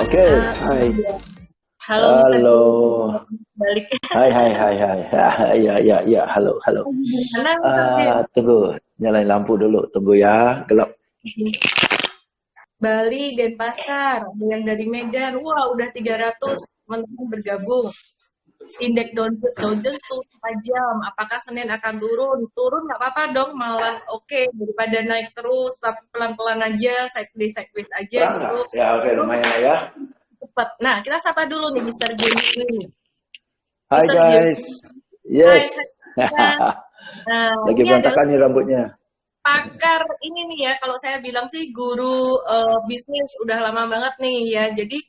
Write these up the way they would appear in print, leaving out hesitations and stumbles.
Oke, hai. Iya. Halo Mister Halo. balik. Hai, hai, hai, hai. Ya, ya, ya. Halo, halo. Gimana Mister Jim? Tunggu, nyalain lampu dulu. Tunggu ya, gelap. Bali, Denpasar, ada yang dari Medan. Wah, udah 300 teman-teman bergabung. Indeks Dow Jones tuh 4 jam. Apakah Senin akan turun? Turun nggak apa-apa dong, malah oke daripada naik terus, tapi pelan-pelan aja, sideways aja Terang gitu. nggak? Ya, oke, Itu lumayan lah ya. cepat. Nah, kita sapa dulu nih Mister James ini. Hai Mister James, guys. hai, Yes. hai. Nah, Lagi ini adalah berantakan nih rambutnya. pakar ini nih ya, kalau saya bilang sih guru bisnis udah lama banget nih ya. Jadi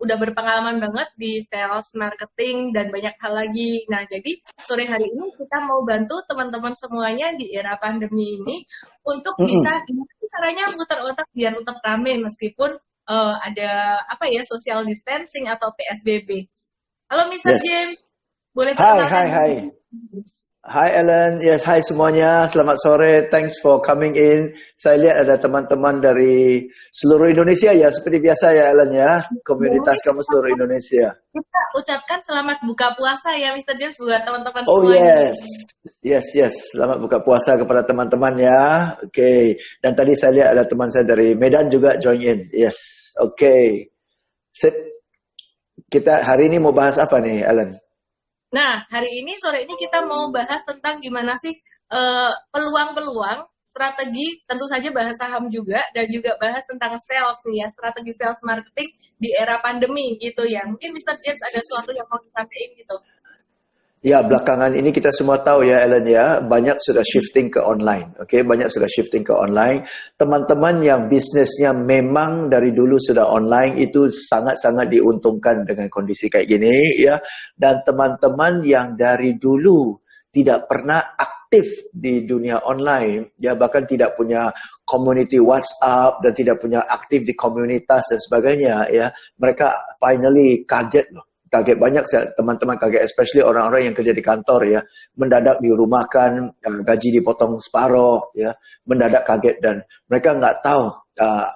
udah berpengalaman banget di sales, marketing dan banyak hal lagi. Nah, jadi sore hari ini kita mau bantu teman-teman semuanya di era pandemi ini untuk bisa Mm-mm. gimana caranya muter otak biar tetap rame meskipun ada apa ya social distancing atau PSBB. Halo Mr. Yes. James, boleh Hai, perkenalkan hai, hai. diri? Hai Ellen, yes, hai semuanya. Selamat sore. Thanks for coming in. Saya lihat ada teman-teman dari seluruh Indonesia ya, seperti biasa ya Ellen ya. Dan Komunitas mungkin kamu seluruh Indonesia. kita ucapkan selamat buka puasa ya Mr. James buat teman-teman Oh semuanya. yes, yes, yes. Selamat buka puasa kepada teman-teman ya. Oke. Dan tadi saya lihat ada teman saya dari Medan juga join in. Yes. Oke. Sip. Kita hari ini mau bahas apa nih, Ellen? Nah, hari ini sore ini kita mau bahas tentang gimana sih peluang-peluang strategi, tentu saja bahas saham juga dan juga bahas tentang sales nih ya, strategi sales marketing di era pandemi gitu ya. Mungkin Mr. James ada sesuatu yang mau disampaikan gitu. Ya, belakangan ini kita semua tahu ya, Ellen ya, banyak sudah shifting ke online. Oke, banyak sudah shifting ke online. Teman-teman yang bisnisnya memang dari dulu sudah online itu sangat-sangat diuntungkan dengan kondisi kayak gini ya. Dan teman-teman yang dari dulu tidak pernah aktif di dunia online, ya bahkan tidak punya community WhatsApp dan tidak punya aktif di komunitas dan sebagainya ya. Mereka finally kaget loh. Kaget banyak teman-teman kaget, especially orang-orang yang kerja di kantor ya, mendadak dirumahkan, gaji dipotong separuh ya, mendadak kaget dan mereka nggak tahu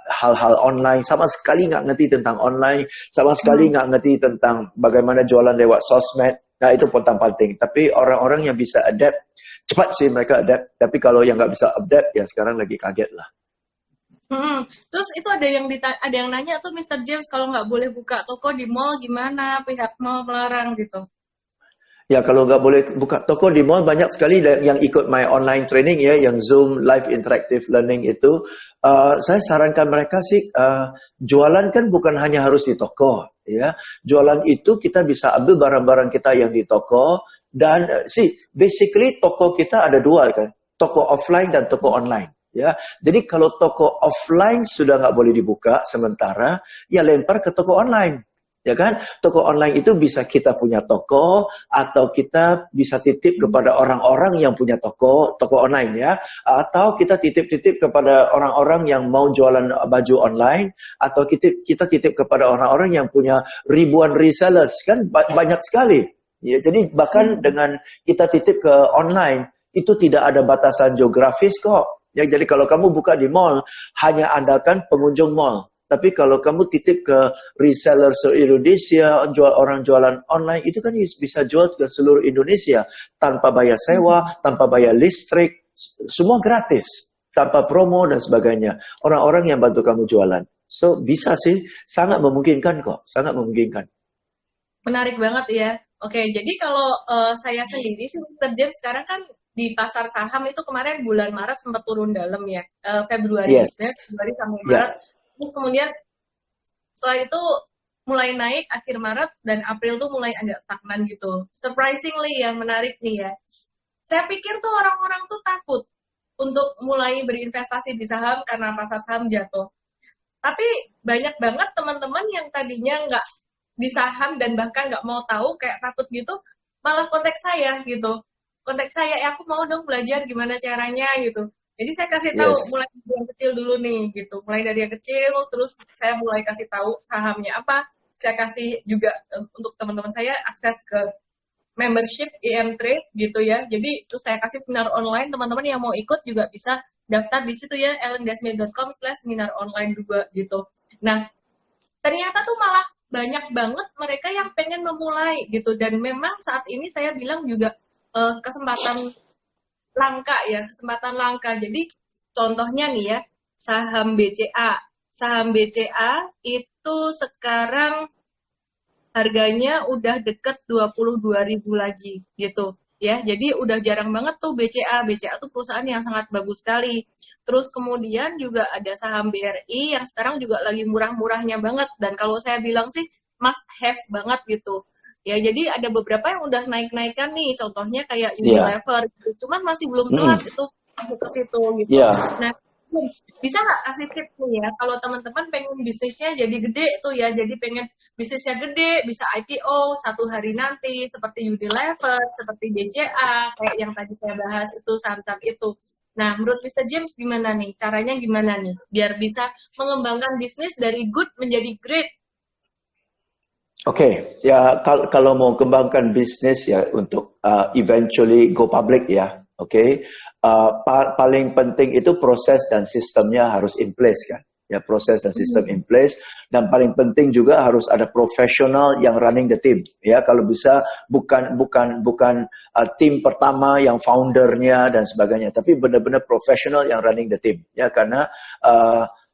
hal-hal online, sama sekali nggak ngerti tentang online, sama sekali nggak ngerti tentang bagaimana jualan lewat sosmed. Nah itu penting. Tapi orang-orang yang bisa adapt, cepat sih mereka adapt. Tapi kalau yang nggak bisa adapt, ya sekarang lagi kaget lah. Terus itu ada yang nanya tuh Mr. James kalau nggak boleh buka toko di mall gimana? Pihak mall melarang gitu. Ya kalau nggak boleh buka toko di mall, banyak sekali yang ikut my online training ya, yang Zoom Live Interactive Learning itu. Saya sarankan mereka sih, jualan kan bukan hanya harus di toko ya. Jualan itu kita bisa ambil barang-barang kita yang di toko. Dan basically toko kita ada dua kan, toko offline dan toko online. Ya, jadi kalau toko offline sudah nggak boleh dibuka sementara, ya lempar ke toko online. Ya kan? Toko online itu bisa kita punya toko atau kita bisa titip kepada orang-orang yang punya toko online ya. Atau kita titip-titip kepada orang-orang yang mau jualan baju online atau kita titip kepada orang-orang yang punya ribuan resellers kan banyak sekali. Ya, jadi bahkan dengan kita titip ke online itu tidak ada batasan geografis kok. Ya, jadi kalau kamu buka di mall hanya andalkan pengunjung mall. Tapi kalau kamu titip ke reseller se-Indonesia, orang jualan online, itu kan bisa jual ke seluruh Indonesia. Tanpa bayar sewa, tanpa bayar listrik, semua gratis. Tanpa promo dan sebagainya. Orang-orang yang bantu kamu jualan. So, bisa sih. Sangat memungkinkan kok. Sangat memungkinkan. Menarik banget ya. Oke, jadi kalau saya sendiri sih Mr. James sekarang kan di pasar saham itu kemarin bulan Maret sempat turun dalam ya, Februari, Yes. Februari sampai Ya. Maret. Terus kemudian setelah itu mulai naik akhir Maret dan April tuh mulai agak stagnan gitu. Surprisingly ya, menarik nih ya. Saya pikir tuh orang-orang tuh takut untuk mulai berinvestasi di saham karena pasar saham jatuh. Tapi banyak banget teman-teman yang tadinya nggak di saham dan bahkan nggak mau tahu kayak takut gitu, malah kontak saya gitu. Kontak saya, aku mau dong belajar gimana caranya gitu. Jadi saya kasih tahu Yes. mulai dari yang kecil dulu nih gitu. Mulai dari yang kecil terus saya mulai kasih tahu sahamnya apa. Saya kasih juga untuk teman-teman saya akses ke membership IM Trade gitu ya. Jadi terus saya kasih seminar online, teman-teman yang mau ikut juga bisa daftar di situ ya, ellendasmi.com/seminar online juga gitu. Nah, ternyata tuh malah banyak banget mereka yang pengen memulai gitu. Dan memang saat ini saya bilang juga kesempatan langka ya, kesempatan langka. Jadi contohnya nih ya, saham BCA. Saham BCA itu sekarang harganya udah deket 22.000 lagi gitu ya. Jadi udah jarang banget tuh BCA. BCA tuh perusahaan yang sangat bagus sekali. Terus kemudian juga ada saham BRI yang sekarang juga lagi murah-murahnya banget. Dan kalau saya bilang sih must have banget gitu. Ya, jadi ada beberapa yang udah naik-naikan nih. Contohnya kayak Iya. Unilever gitu. Cuman masih belum telat Mm-mm. itu masuk ke situ gitu. Iya. Nah, bisa nggak kasih tips nih ya, kalau teman-teman pengen bisnisnya jadi gede tuh ya, jadi pengen bisnisnya gede, bisa IPO satu hari nanti, seperti Unilever, seperti BCA, kayak yang tadi saya bahas itu, saham-saham itu. Nah, menurut Mr. James gimana nih? Caranya gimana nih? Biar bisa mengembangkan bisnis dari good menjadi great. Oke, ya kalau mau kembangkan bisnis ya untuk eventually go public ya, oke. Paling penting itu proses dan sistemnya harus in place kan. Ya, proses dan sistem in place, dan paling penting juga harus ada profesional yang running the team. Ya, kalau bisa bukan tim pertama yang foundernya dan sebagainya, tapi benar-benar profesional yang running the team. Ya, karena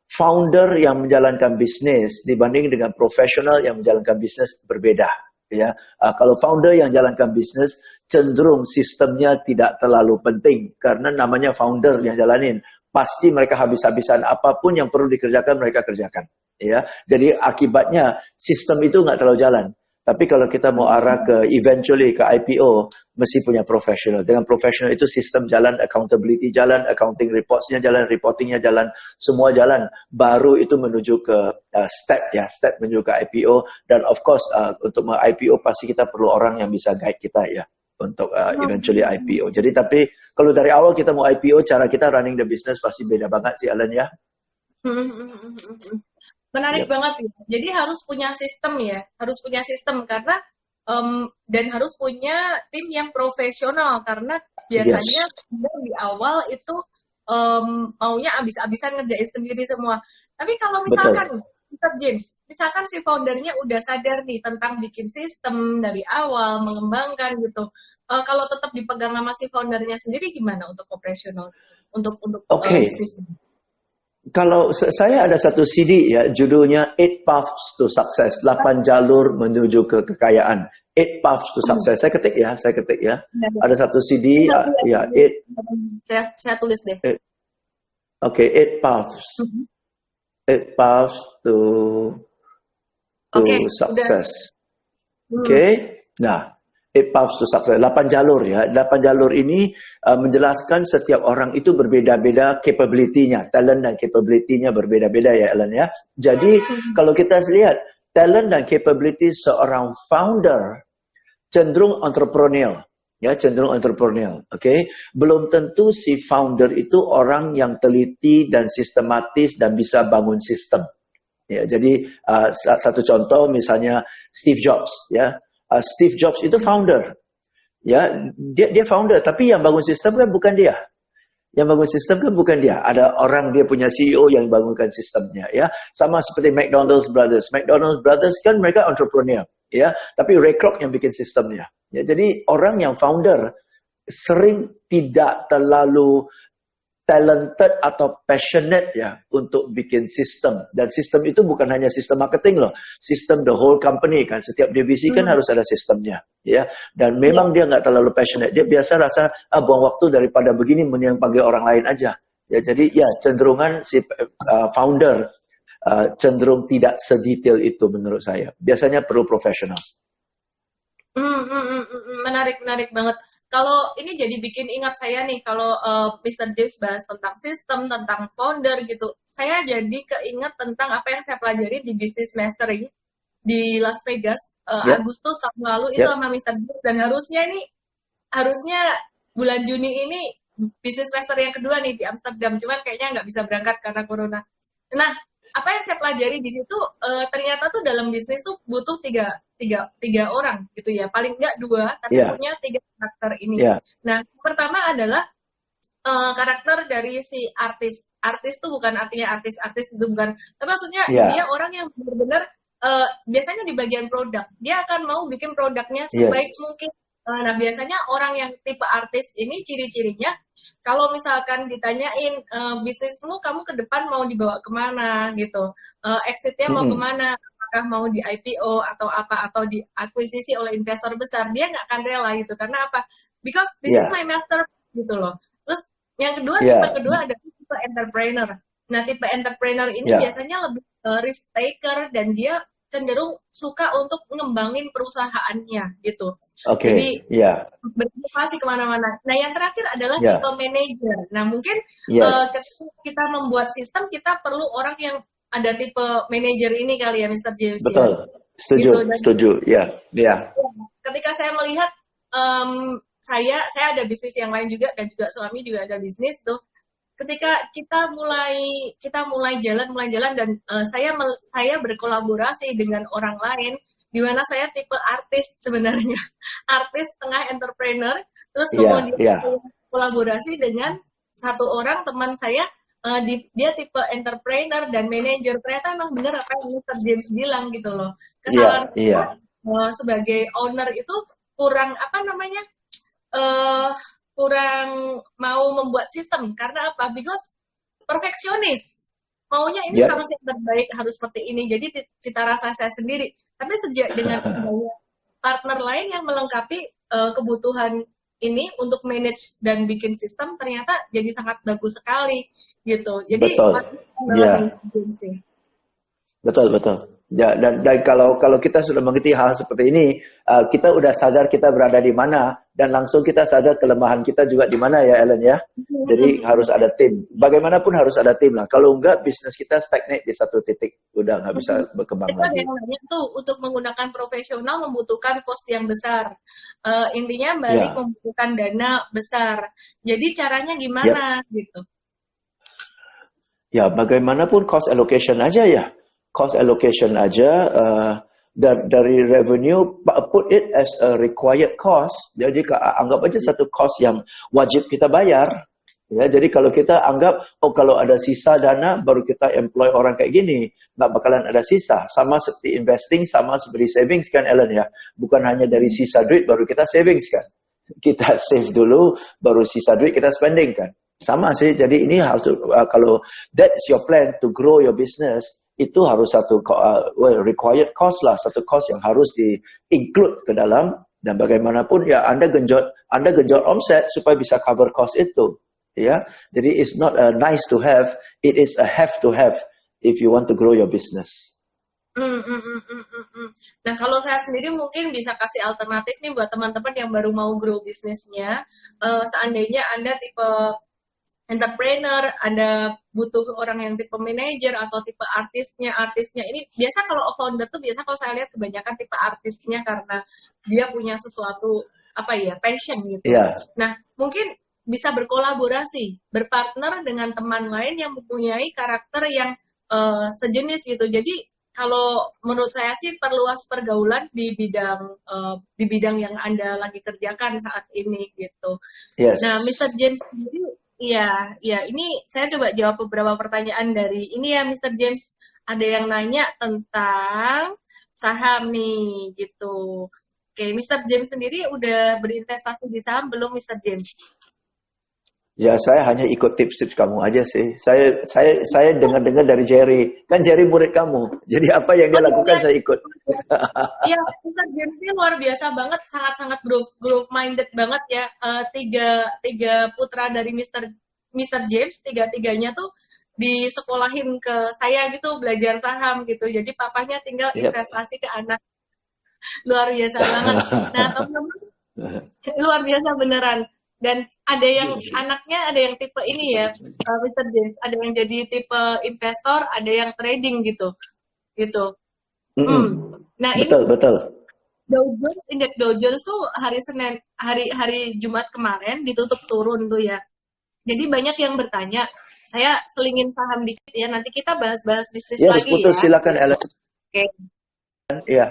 founder yang menjalankan bisnis dibanding dengan profesional yang menjalankan bisnis berbeda. Ya, kalau founder yang jalankan bisnis cenderung sistemnya tidak terlalu penting karena namanya founder yang jalanin. Pasti mereka habis-habisan apapun yang perlu dikerjakan mereka kerjakan. Ya, jadi akibatnya sistem itu nggak terlalu jalan. Tapi kalau kita mau arah ke eventually ke IPO, mesti punya profesional. Dengan profesional itu sistem jalan, accountability jalan, accounting reports-nya jalan, reporting-nya jalan, semua jalan. Baru itu menuju ke step menuju ke IPO. Dan of course untuk IPO pasti kita perlu orang yang bisa guide kita ya untuk eventually IPO. Jadi tapi kalau dari awal kita mau IPO, cara kita running the business pasti beda banget sih Alan ya. Menarik Yep. banget ya. Jadi harus punya sistem ya, harus punya sistem karena dan harus punya tim yang profesional karena biasanya Yes. di awal itu maunya abis-abisan ngerjain sendiri semua. Tapi kalau misalkan Betul. Mr. James, misalkan si foundernya udah sadar nih tentang bikin sistem dari awal, mengembangkan gitu. Kalau tetap dipegang sama si foundernya sendiri gimana untuk operasional, untuk Oke. bisnis? Kalau saya ada satu CD ya, judulnya Eight Paths to Success, 8 jalur menuju ke kekayaan. Eight Paths to Success. Saya ketik ya. Ada satu CD, ya, Saya tulis deh. Eight Paths. Eight Paths to Oke, Success. udah. Oke. Nah, Eight Paths to Success. 8 jalur ya. 8 jalur ini menjelaskan setiap orang itu berbeda-beda capability-nya. Talent dan capability-nya berbeda-beda ya Ellen ya. Jadi kalau kita lihat talent dan capability seorang founder cenderung entrepreneurial. Ya, cenderung entrepreneurial. Oke. Belum tentu si founder itu orang yang teliti dan sistematis dan bisa bangun sistem. Ya, jadi satu contoh misalnya Steve Jobs ya. Steve Jobs itu founder. Ya, dia founder, tapi yang bangun sistem kan bukan dia. Yang bangun sistem kan bukan dia. Ada orang dia punya CEO yang bangunkan sistemnya ya. Sama seperti McDonald's Brothers. McDonald's Brothers kan mereka entrepreneur ya, tapi Ray Kroc yang bikin sistemnya. Ya, jadi orang yang founder sering tidak terlalu talented atau passionate ya untuk bikin sistem. Dan sistem itu bukan hanya sistem marketing loh, sistem the whole company kan, setiap divisi kan harus ada sistemnya ya. Dan memang dia nggak terlalu passionate, dia biasa rasa buang waktu daripada begini mending panggil orang lain aja ya. Jadi ya cenderungan si founder cenderung tidak sedetail itu menurut saya. Biasanya perlu profesional. Menarik banget. Kalau ini jadi bikin ingat saya nih, kalau Mr. James bahas tentang sistem, tentang founder gitu, saya jadi keinget tentang apa yang saya pelajari di Business Mastery di Las Vegas Agustus tahun lalu itu sama Mr. James, dan harusnya bulan Juni ini Business Mastery yang kedua nih di Amsterdam, cuman kayaknya nggak bisa berangkat karena corona. Nah, apa yang saya pelajari di situ ternyata tuh dalam bisnis tuh butuh tiga orang gitu ya, paling nggak dua tapi punya 3 karakter ini. Nah, pertama adalah karakter dari si artis tuh bukan artinya artis itu bukan, tapi maksudnya dia orang yang benar-benar biasanya di bagian produk. Dia akan mau bikin produknya Yes. sebaik mungkin. Nah, biasanya orang yang tipe artis ini ciri-cirinya, kalau misalkan ditanyain, bisnismu kamu ke depan mau dibawa kemana gitu, exitnya mau Mm-mm. kemana, apakah mau di IPO atau apa, atau diakuisisi oleh investor besar, dia nggak akan rela gitu. Karena apa? Because this is Ya, my master gitu loh. Terus yang kedua, tipe ya, kedua adalah tipe entrepreneur. Nah, tipe entrepreneur ini ya. biasanya lebih risk taker dan dia cenderung suka untuk ngembangin perusahaannya gitu. Jadi Oke, ya, berinovasi kemana-mana. Nah, yang terakhir adalah tipe ya, manager. Nah, mungkin yes. ketika kita membuat sistem, kita perlu orang yang ada tipe manager ini kali ya, Mr. James ya. Betul. Gitu. Setuju, Dan setuju. Ya, ya, ketika saya melihat saya ada bisnis yang lain juga dan juga suami juga ada bisnis tuh. Ketika kita mulai jalan dan saya berkolaborasi dengan orang lain di mana saya tipe artis sebenarnya artis tengah entrepreneur, terus ya, kemudian ya. saya kolaborasi dengan satu orang teman saya, dia tipe entrepreneur dan manajer. Ternyata emang bener apa yang Mr. James bilang gitu loh. Kesalahan Iya, kita iya. sebagai owner itu kurang apa namanya, eh kurang mau membuat sistem. Karena apa? Because perfeksionis. Maunya ini Yep. harus yang terbaik, harus seperti ini. Jadi cita rasa saya sendiri. Tapi sejak dengan adanya partner lain yang melengkapi kebutuhan ini untuk manage dan bikin sistem, ternyata jadi sangat bagus sekali gitu. Jadi Betul. banget nih Ya, agency. betul, betul. Ya, dan kalau kita sudah mengerti hal seperti ini, kita udah sadar kita berada di mana dan langsung kita sadar kelemahan kita juga di mana ya, Ellen ya. Jadi harus ada tim. Bagaimanapun harus ada tim lah. Kalau enggak, bisnis kita stagnate di satu titik, udah nggak bisa berkembang Itu ada lagi. yang nanya tuh, untuk menggunakan profesional membutuhkan cost yang besar. Intinya balik Ya, membutuhkan dana besar. Jadi caranya yep. gimana gitu? Ya, bagaimanapun cost allocation aja ya. Cost allocation aja dari revenue, put it as a required cost. Jadi anggap aja satu cost yang wajib kita bayar. Ya, jadi kalau kita anggap, oh kalau ada sisa dana baru kita employ orang kayak gini, nggak bakalan ada sisa. Sama seperti investing, sama seperti savings kan Ellen ya. Bukan hanya dari sisa duit baru kita savings kan. Kita save dulu, baru sisa duit kita spending kan. Sama sih, jadi ini harus kalau that's your plan to grow your business, itu harus satu required cost lah, satu cost yang harus di-include ke dalam, dan bagaimanapun ya Anda genjot omset supaya bisa cover cost itu. Ya, jadi it's not a nice to have, it is a have to have if you want to grow your business. Nah, kalau saya sendiri mungkin bisa kasih alternatif nih buat teman-teman yang baru mau grow bisnisnya. Seandainya Anda tipe entrepreneur, Anda butuh orang yang tipe manager atau tipe artisnya. Artisnya ini biasa kalau founder tuh biasa kalau saya lihat kebanyakan tipe artisnya karena dia punya sesuatu apa ya, passion gitu. Yeah. Nah, mungkin bisa berkolaborasi, berpartner dengan teman lain yang mempunyai karakter yang sejenis gitu. Jadi kalau menurut saya sih perluas pergaulan di bidang yang Anda lagi kerjakan saat ini gitu. Yes. Nah, Mr. James sendiri, iya, ini saya coba jawab beberapa pertanyaan dari ini ya, Mr. James. Ada yang nanya tentang saham nih, gitu. Oke, Mr. James sendiri udah berinvestasi di saham belum, Mr. James? Ya, saya hanya ikut tips-tips kamu aja sih. Saya dengar-dengar dari Jerry. Kan Jerry murid kamu. Jadi apa yang dia lakukan saya ikut. Iya, Mr. James ini luar biasa banget, sangat-sangat growth minded banget ya. Tiga putra dari Mr. James, tiga-tiganya tuh disekolahin ke saya gitu, belajar saham gitu. Jadi papanya tinggal investasi ke anak. Luar biasa banget. Nah, teman-teman, luar biasa beneran. Dan ada yang anaknya ada yang tipe ini ya, Mr. James, ada yang jadi tipe investor, ada yang trading gitu. Nah, betul. Indeks Dow Jones tuh hari Jumat kemarin ditutup turun tuh ya. Jadi banyak yang bertanya, saya selingin saham dikit ya, nanti kita bahas bisnis lagi putus, ya. Silakan Ellen. Oke. Iya.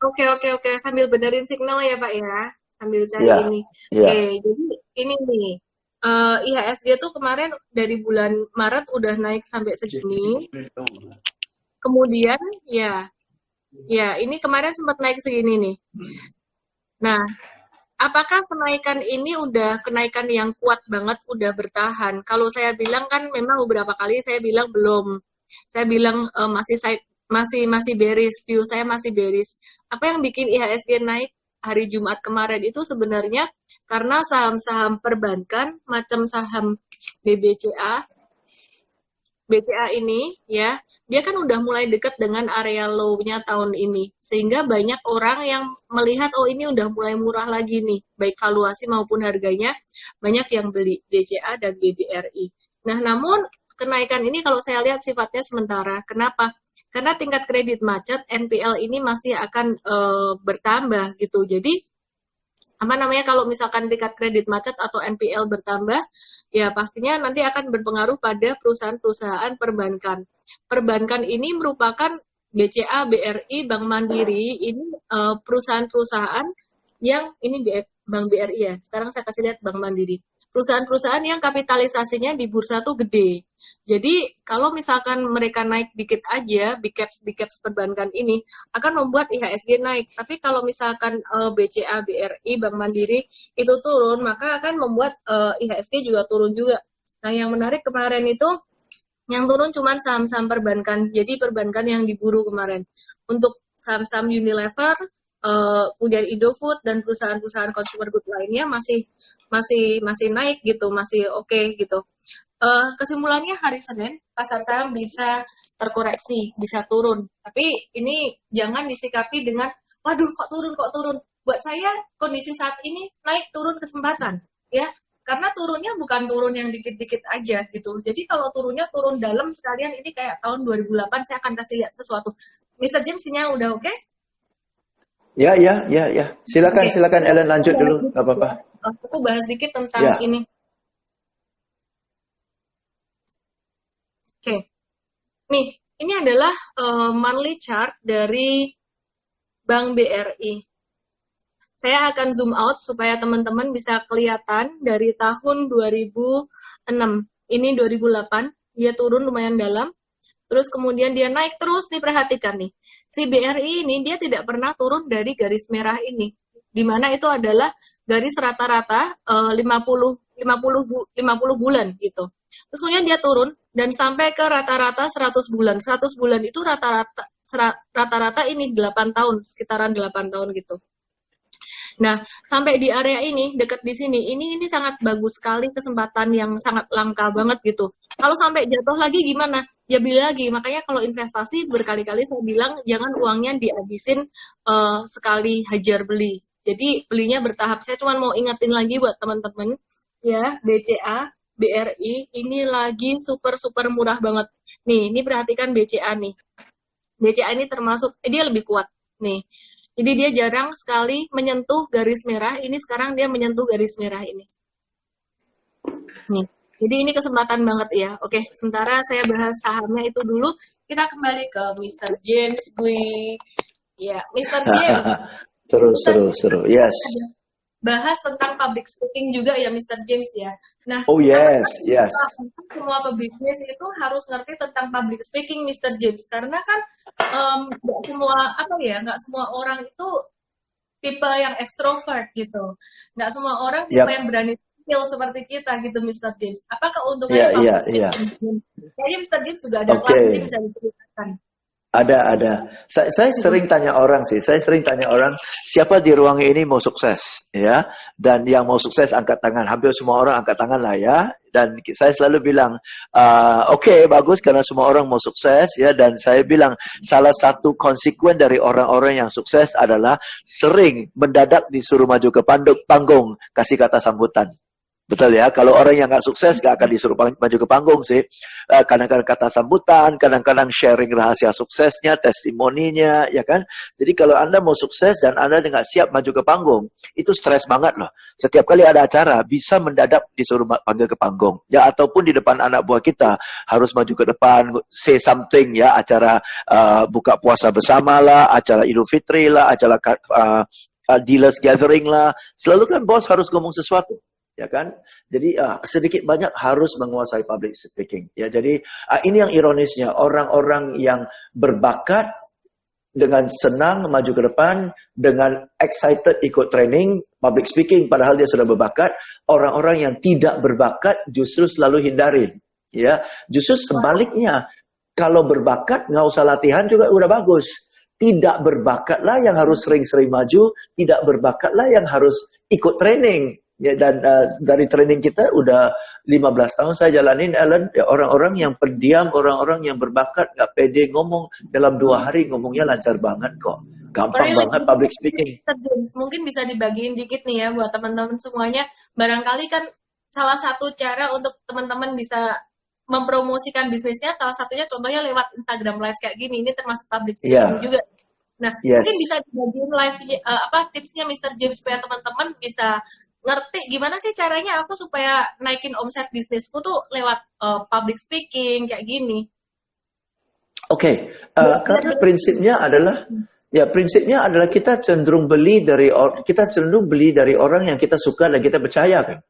Oke. Sambil benerin signal ya Pak ya. Sambil cari ini. Oke, jadi ini nih. IHSG tuh kemarin dari bulan Maret udah naik sampai segini. Kemudian ya Ya, ini kemarin sempat naik segini nih. Nah, apakah kenaikan ini udah kenaikan yang kuat banget, udah bertahan? Kalau saya bilang kan memang beberapa kali saya bilang belum. Saya bilang masih bearish, view saya masih bearish. Apa yang bikin IHSG naik hari Jumat kemarin itu sebenarnya karena saham-saham perbankan macam saham BBCA ini ya, dia kan udah mulai dekat dengan area low-nya tahun ini. Sehingga banyak orang yang melihat, oh ini udah mulai murah lagi nih, baik valuasi maupun harganya, banyak yang beli BCA dan BBRI. Nah, namun kenaikan ini kalau saya lihat sifatnya sementara. Kenapa? Karena tingkat kredit macet, NPL ini masih akan bertambah gitu. Jadi, apa namanya, kalau misalkan tingkat kredit macet atau NPL bertambah, ya pastinya nanti akan berpengaruh pada perusahaan-perusahaan perbankan. Perbankan ini merupakan BCA, BRI, Bank Mandiri, ini perusahaan-perusahaan yang, ini Bank BRI ya, sekarang saya kasih lihat Bank Mandiri. Perusahaan-perusahaan yang kapitalisasinya di bursa tuh gede. Jadi kalau misalkan mereka naik dikit aja, big caps perbankan ini akan membuat IHSG naik. Tapi kalau misalkan BCA, BRI, Bank Mandiri itu turun, maka akan membuat IHSG juga turun juga. Nah, yang menarik kemarin itu yang turun cuma saham-saham perbankan. Jadi perbankan yang diburu kemarin. Untuk saham-saham Unilever, kemudian Indofood dan perusahaan-perusahaan consumer good lainnya masih naik gitu, masih oke gitu. Kesimpulannya hari Senin pasar saham bisa terkoreksi, bisa turun. Tapi ini jangan disikapi dengan, waduh kok turun. Buat saya kondisi saat ini naik turun kesempatan, ya. Karena turunnya bukan turun yang dikit-dikit aja gitu. Jadi kalau turunnya turun dalam sekalian, ini kayak tahun 2008, saya akan kasih lihat sesuatu. Mr. James, sinyal udah oke? Ya. Silakan, Oke. silakan Ellen lanjut dulu, nggak apa-apa. Aku bahas dikit tentang Ya. ini. Oke. Nih, ini adalah monthly chart dari Bank BRI. Saya akan zoom out supaya teman-teman bisa kelihatan dari tahun 2006. Ini 2008, dia turun lumayan dalam. Terus kemudian dia naik terus, diperhatikan nih. Si BRI ini dia tidak pernah turun dari garis merah ini. Di mana itu adalah garis rata-rata 50 bulan gitu. Terus kemudian dia turun dan sampai ke rata-rata 100 bulan. 100 bulan itu rata-rata ini 8 tahun, sekitaran 8 tahun gitu. Nah, sampai di area ini, dekat di sini, ini sangat bagus sekali, kesempatan yang sangat langka banget gitu. Kalau sampai jatuh lagi gimana? Ya beli lagi. Makanya kalau investasi berkali-kali saya bilang jangan uangnya dihabisin sekali hajar beli. Jadi belinya bertahap. Saya cuma mau ingetin lagi buat teman-teman ya, BCA, BRI ini lagi super murah banget. Nih, ini perhatikan BCA nih. BCA ini termasuk dia lebih kuat nih. Jadi dia jarang sekali menyentuh garis merah. Ini sekarang dia menyentuh garis merah ini. Nih. Jadi ini kesempatan banget ya. Oke, sementara saya bahas sahamnya itu dulu. Kita kembali ke Mr. James Bui. Ya, Mr. James. Seru. Yes. Bahas tentang public speaking juga ya Mr. James ya. Nah, yes. Semua pebisnis itu harus ngerti tentang public speaking Mr. James, karena kan nggak semua orang itu tipe yang ekstrovert gitu. Nggak semua orang tipe yang berani tampil seperti kita gitu Mr. James. Apa keuntungannya public speaking? Kayaknya Mr. James juga ada kelas, mungkin bisa diceritakan. Ada. Saya sering tanya orang sih. Saya sering tanya orang, siapa di ruang ini mau sukses, ya? Dan yang mau sukses angkat tangan. Hampir semua orang angkat tangan lah ya. Dan saya selalu bilang, oke, bagus karena semua orang mau sukses, ya. Dan saya bilang salah satu konsekuen dari orang-orang yang sukses adalah sering mendadak disuruh maju ke panggung, kasih kata sambutan. Betul ya, kalau orang yang nggak sukses nggak akan disuruh maju ke panggung sih. Kadang-kadang kata sambutan, kadang-kadang sharing rahasia suksesnya, testimoninya, ya kan. Jadi kalau Anda mau sukses dan Anda nggak siap maju ke panggung, itu stres banget loh. Setiap kali ada acara, bisa mendadak disuruh panggil ke panggung. Ya, ataupun di depan anak buah kita, harus maju ke depan, say something ya, acara buka puasa bersama lah, acara Idul Fitri lah, acara dealers gathering lah. Selalu kan bos harus ngomong sesuatu. Ya kan, jadi sedikit banyak harus menguasai public speaking. Ya, jadi ini yang ironisnya, orang-orang yang berbakat dengan senang maju ke depan, dengan excited ikut training, public speaking, padahal dia sudah berbakat. Orang-orang yang tidak berbakat justru selalu hindarin. Ya, justru sebaliknya, kalau berbakat nggak usah latihan juga udah bagus. Tidak berbakatlah yang harus sering-sering maju, tidak berbakatlah yang harus ikut training. Ya, dan dari training kita udah 15 tahun saya jalanin, Alan, ya, orang-orang yang pendiam, orang-orang yang berbakat, nggak pede ngomong, dalam 2 hari ngomongnya lancar banget kok. Gampang Really, banget public speaking. mungkin bisa dibagiin dikit nih ya buat teman-teman semuanya. Barangkali kan salah satu cara untuk teman-teman bisa mempromosikan bisnisnya, salah satunya contohnya lewat Instagram Live kayak gini. Ini termasuk public speaking Ya, juga. Nah, yes. mungkin bisa dibagiin live tipsnya Mr. James supaya teman-teman bisa ngerti gimana sih caranya aku supaya naikin omset bisnisku tuh lewat public speaking kayak gini. Oke, karena prinsipnya adalah kita cenderung beli dari orang yang kita suka dan kita percaya kan.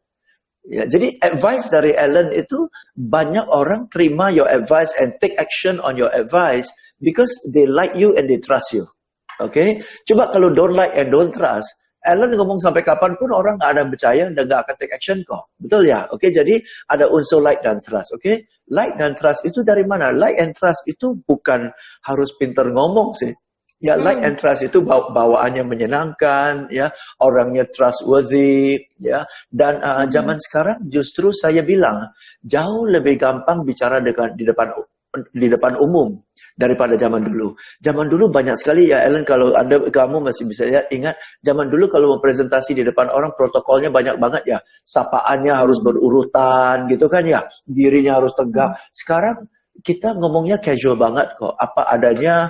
Ya, jadi advice dari Alan itu banyak orang terima your advice and take action on your advice because they like you and they trust you. Oke, coba kalau don't like and don't trust, Alan ngomong sampai kapanpun orang nggak ada yang percaya dan nggak akan take action kok. Betul ya? Oke, jadi ada unsur like dan trust. Oke, like dan trust itu dari mana? Like and trust itu bukan harus pinter ngomong sih. Ya, like and trust itu bawaannya menyenangkan, ya, orangnya trustworthy, ya. Dan zaman sekarang justru saya bilang jauh lebih gampang bicara di depan umum daripada zaman dulu. Zaman dulu banyak sekali ya, Ellen, kalau kamu masih bisa ingat, zaman dulu kalau mau presentasi di depan orang protokolnya banyak banget ya. Sapaannya harus berurutan gitu kan ya. Dirinya harus tegak. Sekarang kita ngomongnya casual banget kok, apa adanya.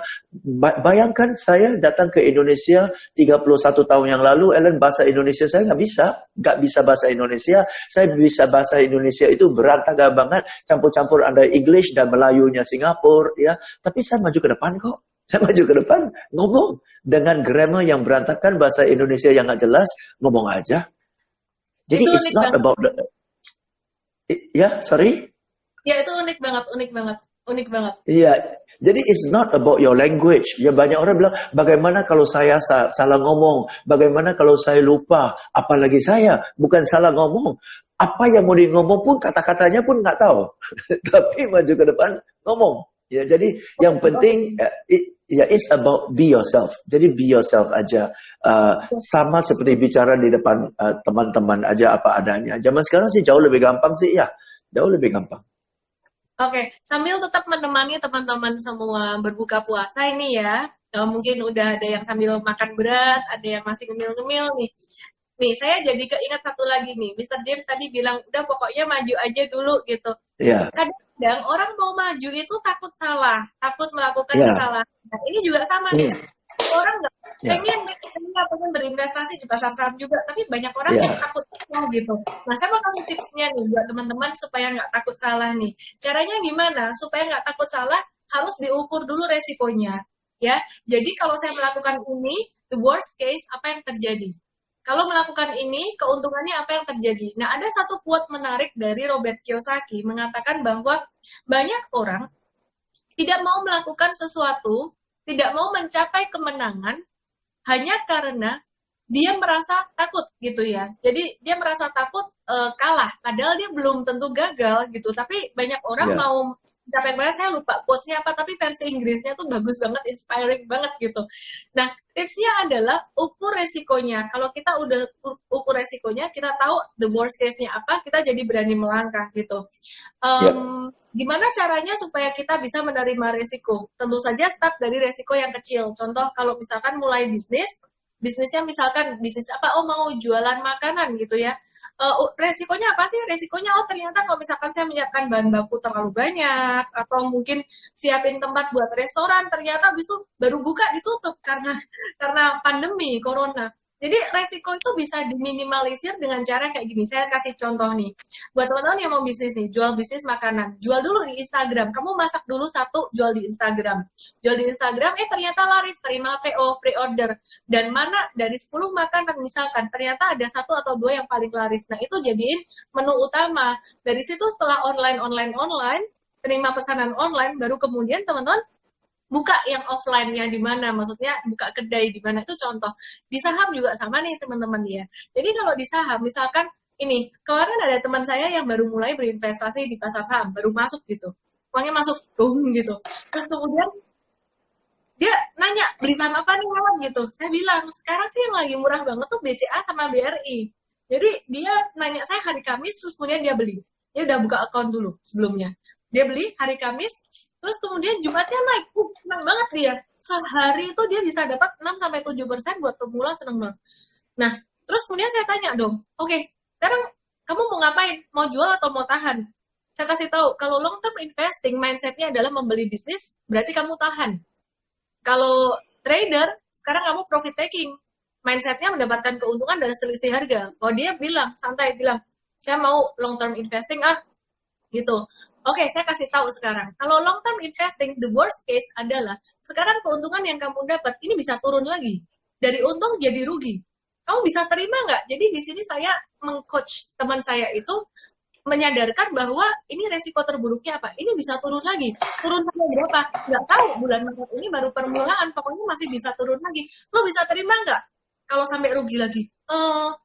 Bayangkan saya datang ke Indonesia 31 tahun yang lalu, Ellen, bahasa Indonesia saya nggak bisa bahasa Indonesia. Saya bisa bahasa Indonesia itu berantakan banget, campur-campur ada English dan Melayunya Singapura, ya. Tapi saya maju ke depan kok. Saya maju ke depan, ngomong dengan grammar yang berantakan, bahasa Indonesia yang nggak jelas, ngomong aja. Jadi it's not about sorry? Ya, itu unik banget. Iya, jadi it's not about your language. Ya, banyak orang bilang, bagaimana kalau saya salah ngomong? Bagaimana kalau saya lupa? Apalagi saya, bukan salah ngomong. Apa yang mau di ngomong pun, kata-katanya pun nggak tahu. Tapi maju ke depan, ngomong. Ya, jadi yang penting, it's about be yourself. Jadi be yourself aja. Sama seperti bicara di depan teman-teman aja apa adanya. Zaman sekarang sih jauh lebih gampang sih, ya. Jauh lebih gampang. Oke, sambil tetap menemani teman-teman semua berbuka puasa ini ya, mungkin udah ada yang sambil makan berat, ada yang masih ngemil-ngemil nih. Nih, saya jadi keinget satu lagi nih, Mr. James tadi bilang, udah pokoknya maju aja dulu gitu. Yeah. Kadang-kadang orang mau maju itu takut salah, takut melakukan kesalahan. Nah, ini juga sama nih, orang nggak pengen berinvestasi di pasar saham juga, tapi banyak orang yang takut salah gitu. Nah, saya mau kasih tipsnya nih buat teman-teman supaya nggak takut salah nih. Caranya gimana? Supaya nggak takut salah, harus diukur dulu resikonya. Ya, jadi kalau saya melakukan ini, the worst case, apa yang terjadi? Kalau melakukan ini, keuntungannya apa yang terjadi? Nah, ada satu quote menarik dari Robert Kiyosaki mengatakan bahwa banyak orang tidak mau melakukan sesuatu, tidak mau mencapai kemenangan, hanya karena dia merasa takut gitu ya. Jadi dia merasa takut kalah, padahal dia belum tentu gagal gitu. Tapi banyak orang mau mencapai kemenangan, saya lupa quotes-nya apa, tapi versi Inggrisnya tuh bagus banget, inspiring banget gitu. Nah, tipsnya adalah ukur resikonya. Kalau kita udah ukur resikonya, kita tahu the worst case-nya apa, kita jadi berani melangkah gitu. Gimana caranya supaya kita bisa menerima resiko? Tentu saja start dari resiko yang kecil. Contoh kalau misalkan mulai bisnisnya misalkan bisnis apa? Oh, mau jualan makanan gitu ya. Resikonya apa sih? Resikonya ternyata kalau misalkan saya menyiapkan bahan baku terlalu banyak, atau mungkin siapin tempat buat restoran, ternyata habis itu baru buka ditutup karena pandemi corona. Jadi resiko itu bisa diminimalisir dengan cara kayak gini. Saya kasih contoh nih. Buat teman-teman yang mau bisnis nih, jual bisnis makanan. Jual dulu di Instagram. Kamu masak dulu satu, jual di Instagram. Jual di Instagram, ternyata laris, terima PO, pre-order. Dan mana dari 10 makanan misalkan, ternyata ada 1 atau 2 yang paling laris. Nah, itu jadiin menu utama. Dari situ setelah online, terima pesanan online, baru kemudian teman-teman buka yang offline-nya di mana, maksudnya buka kedai di mana, itu contoh. Di saham juga sama nih teman-teman ya. Jadi kalau di saham, misalkan ini, kemarin ada teman saya yang baru mulai berinvestasi di pasar saham, baru masuk gitu. Uangnya masuk, gitu. Terus kemudian dia nanya, beli saham apa nih kawan gitu. Saya bilang, sekarang sih yang lagi murah banget tuh BCA sama BRI. Jadi dia nanya saya hari Kamis, terus kemudian dia beli. Dia udah buka account dulu sebelumnya. Dia beli hari Kamis, terus kemudian Jumatnya naik. Senang banget dia. Sehari itu dia bisa dapat 6-7% buat pemula, senang banget. Nah, terus kemudian saya tanya dong, oke, sekarang kamu mau ngapain? Mau jual atau mau tahan? Saya kasih tahu, kalau long term investing, mindsetnya adalah membeli bisnis, berarti kamu tahan. Kalau trader, sekarang kamu profit taking. Mindsetnya mendapatkan keuntungan dari selisih harga. Kalau dia bilang, santai bilang, saya mau long term investing gitu. Oke, saya kasih tahu sekarang. Kalau long term investing, the worst case adalah sekarang keuntungan yang kamu dapat ini bisa turun lagi. Dari untung jadi rugi. Kamu bisa terima nggak? Jadi di sini saya meng-coach teman saya itu menyadarkan bahwa ini resiko terburuknya apa? Ini bisa turun lagi. Turun sampai berapa? Nggak tahu. Bulan Maret ini baru permulaan. Pokoknya masih bisa turun lagi. Lo bisa terima nggak? Kalau sampai rugi lagi?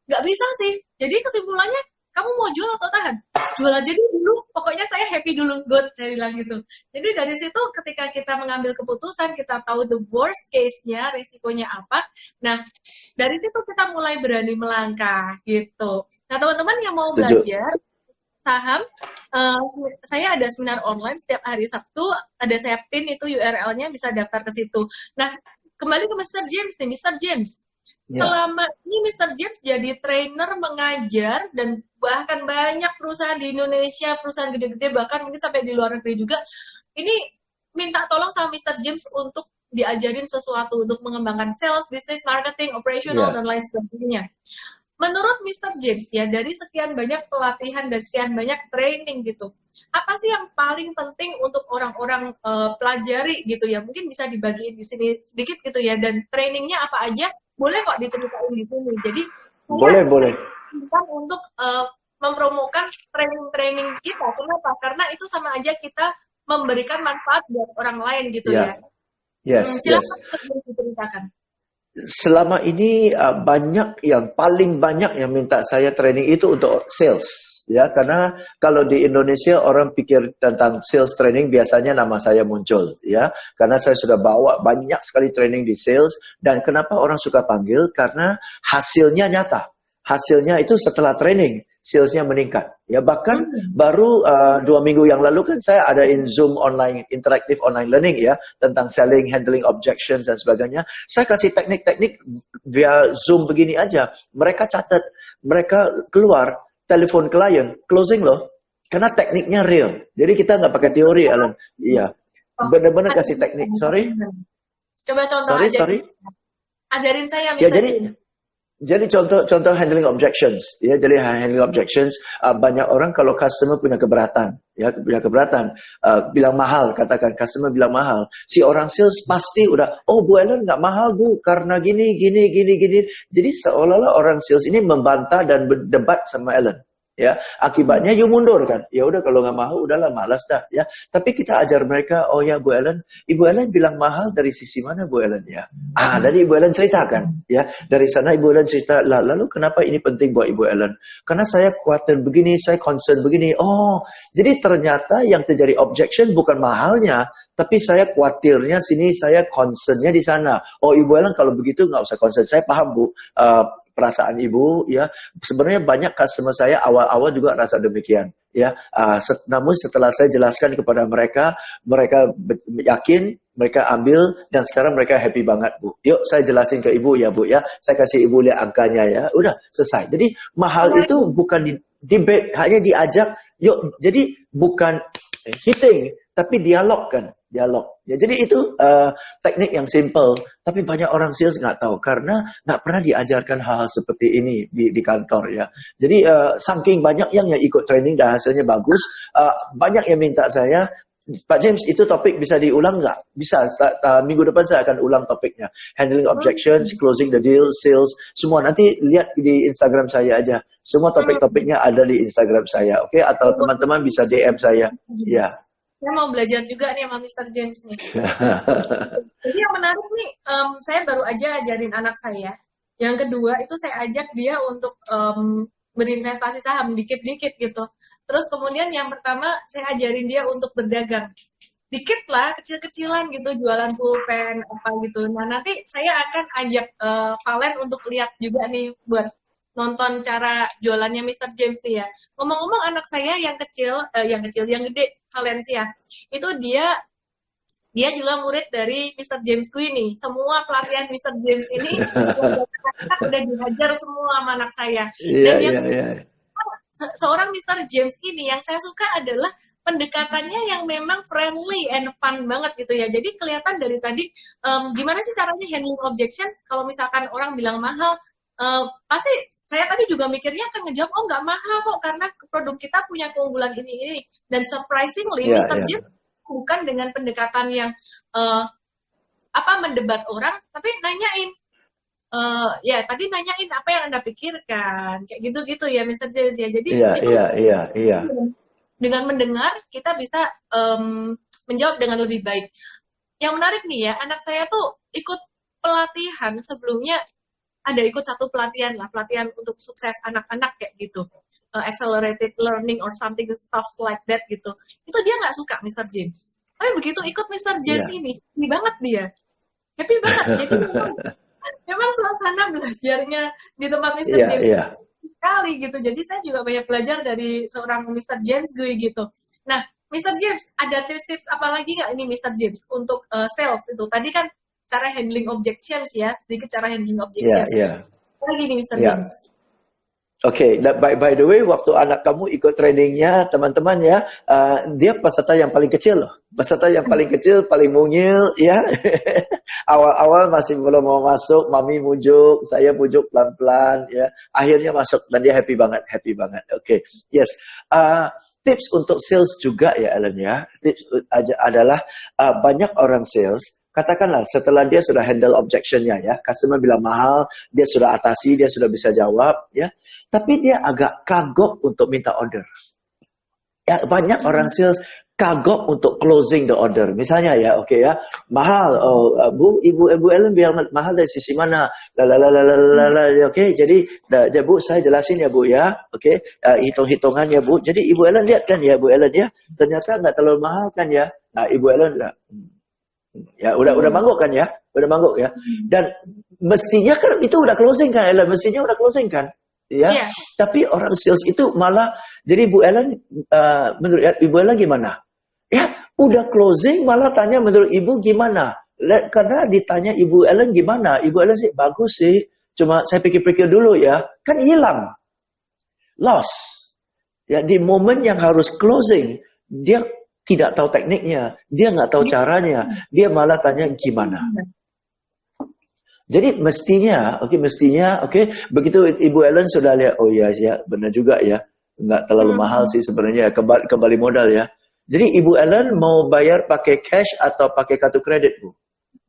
Nggak bisa sih. Jadi kesimpulannya, kamu mau jual atau tahan? Jual aja dulu. Pokoknya saya happy dulu. Good, saya bilang gitu. Jadi dari situ ketika kita mengambil keputusan, kita tahu the worst case-nya, risikonya apa. Nah, dari situ kita mulai berani melangkah gitu. Nah, teman-teman yang mau belajar saham, saya ada seminar online setiap hari Sabtu. Ada saya pin itu URL-nya, bisa daftar ke situ. Nah, kembali ke Mr. James nih. Mr. James. Selama ini Mr. James jadi trainer, mengajar, dan bahkan banyak perusahaan di Indonesia, perusahaan gede-gede, bahkan mungkin sampai di luar negeri juga, ini minta tolong sama Mr. James untuk diajarin sesuatu untuk mengembangkan sales, business, marketing, operational, dan lain sebagainya. Menurut Mr. James ya, dari sekian banyak pelatihan dan sekian banyak training gitu, apa sih yang paling penting untuk orang-orang pelajari gitu ya? Mungkin bisa dibagiin di sini sedikit gitu ya, dan trainingnya apa aja? Boleh kok diceritain di sini. Jadi boleh. Untuk mempromokan training-training kita. Kenapa? Karena itu sama aja kita memberikan manfaat buat orang lain gitu ya. Silakan diceritakan. Selama ini paling banyak yang minta saya training itu untuk sales. Ya, karena kalau di Indonesia orang pikir tentang sales training biasanya nama saya muncul, ya. Karena saya sudah bawa banyak sekali training di sales, dan kenapa orang suka panggil? Karena hasilnya nyata. Hasilnya itu setelah training, salesnya meningkat. Ya, bahkan baru 2 minggu yang lalu kan saya ada in Zoom online, interactive online learning ya, tentang selling, handling objections dan sebagainya. Saya kasih teknik-teknik via Zoom begini aja. Mereka catat, mereka keluar, telepon klien, closing loh. Karena tekniknya real. Jadi kita nggak pakai teori, Alan. Iya. Benar-benar kasih teknik. Sorry? Coba contoh sorry. Ajarin saya misalnya. Jadi contoh handling objections, ya. Jadi handling objections, banyak orang kalau customer punya keberatan, bilang mahal, katakan customer bilang mahal, si orang sales pasti udah, oh Bu Ellen nggak mahal Bu, karena gini. Jadi seolah-olah orang sales ini membantah dan berdebat sama Ellen. Ya, akibatnya you mundur kan. Ya udah kalau nggak mau udahlah, malas dah ya. Tapi kita ajar mereka, oh ya Bu Ellen, Ibu Ellen bilang mahal dari sisi mana Bu Ellen ya? Dari Ibu Ellen ceritakan ya. Dari sana Ibu Ellen cerita, lalu kenapa ini penting buat Ibu Ellen? Karena saya khawatir begini, saya concern begini. Oh, jadi ternyata yang terjadi objection bukan mahalnya, tapi saya khawatirnya sini, saya concernnya di sana. Oh Ibu Ellen kalau begitu nggak usah concern, saya paham Bu. Perasaan ibu ya, sebenarnya banyak customer saya awal-awal juga rasa demikian ya, namun setelah saya jelaskan kepada mereka yakin, mereka ambil, dan sekarang mereka happy banget Bu. Yuk saya jelasin ke ibu ya Bu ya, saya kasih ibu lihat angkanya ya, udah selesai. Jadi mahal itu bukan di debate, hanya diajak yuk, jadi bukan hitting tapi dialog kan. Dialog. Ya, jadi itu teknik yang simple, tapi banyak orang sales nggak tahu karena nggak pernah diajarkan hal-hal seperti ini di kantor ya. Jadi saking banyak yang ikut training dan hasilnya bagus, banyak yang minta saya, Pak James itu topik bisa diulang nggak? Bisa. Minggu depan saya akan ulang topiknya. Handling objections, closing the deal, sales, semua nanti lihat di Instagram saya aja. Semua topik-topiknya ada di Instagram saya, oke? Atau teman-teman bisa DM saya, ya. saya mau belajar juga nih sama Mr. James nih. Jadi yang menarik nih, saya baru aja ajarin anak saya. Yang kedua itu saya ajak dia untuk berinvestasi saham dikit-dikit gitu. Terus kemudian yang pertama saya ajarin dia untuk berdagang. Dikit lah, kecil-kecilan gitu, jualan pulpen, apa gitu. Nah, nanti saya akan ajak Valen untuk lihat juga nih buat nonton cara jualannya Mr. James nih ya. Ngomong-ngomong anak saya yang yang gede, Valencia, itu dia juga murid dari Mr. James Kui nih. Semua pelatihan Mr. James ini udah dihajar semua sama anak saya. Dan seorang Mr. James ini yang saya suka adalah pendekatannya yang memang friendly and fun banget gitu ya. Jadi kelihatan dari tadi gimana sih caranya handling objection kalau misalkan orang bilang mahal. Pasti saya tadi juga mikirnya akan ngejawab, oh nggak mahal kok karena produk kita punya keunggulan ini. Dan surprisingly, Mr. James bukan dengan pendekatan yang mendebat orang, tapi nanyain. Tadi nanyain apa yang Anda pikirkan, kayak gitu-gitu ya, Mr. James ya. Jadi dengan mendengar kita bisa menjawab dengan lebih baik. Yang menarik nih ya, anak saya tuh ikut pelatihan sebelumnya. Ada ikut satu pelatihan untuk sukses anak-anak kayak gitu, accelerated learning or something stuff like that gitu. Itu dia nggak suka Mr. James. Tapi begitu ikut Mr. James ini banget dia, happy banget. Jadi memang suasana belajarnya di tempat Mr. James sekali gitu. Jadi saya juga banyak belajar dari seorang Mr. James gue gitu. Nah, Mr. James ada tips-tips apa lagi nggak ini Mr. James untuk sales itu? Tadi kan cara handling objections ya, sedikit cara handling objections. Lagi nih Mr. James. Oke, by the way, waktu anak kamu ikut trainingnya, teman-teman ya, dia peserta yang paling kecil loh. Peserta yang paling kecil, paling mungil, ya. Awal-awal masih belum mau masuk, mami mujuk, saya mujuk pelan-pelan, ya. Akhirnya masuk dan dia happy banget. Oke, yes. Tips untuk sales juga ya, Ellen ya. Tips adalah banyak orang sales. Katakanlah setelah dia sudah handle objection-nya ya, customer bilang mahal, dia sudah atasi, dia sudah bisa jawab ya, tapi dia agak kagok untuk minta order. Ya, banyak orang sales kagok untuk closing the order. Misalnya ya, oke ya, mahal, Ibu Ellen bilang mahal dari sisi mana? Oke, jadi Bu saya jelasin ya Bu ya, oke, hitung-hitungan ya Bu. Jadi Ibu Ellen lihat kan ya Bu Ellen ya, ternyata nggak terlalu mahal kan ya. Nah Ibu Ellen ya udah mangguk kan ya, dan mestinya kan itu udah closing kan, Ellen, mestinya udah closing kan, ya. Tapi orang sales itu malah, jadi Bu Ellen, menurut Ibu Ellen gimana? Ya udah closing malah tanya menurut Ibu gimana? Karena ditanya Ibu Ellen gimana, Ibu Ellen sih bagus sih, cuma saya pikir-pikir dulu ya, kan hilang, loss. Ya di momen yang harus closing dia tidak tahu tekniknya, dia nggak tahu caranya, dia malah tanya gimana. Jadi mestinya, begitu Ibu Ellen sudah lihat, oh ya, benar juga ya, nggak terlalu mahal sih sebenarnya, kembali modal ya. Jadi Ibu Ellen mau bayar pakai cash atau pakai kartu kredit Bu?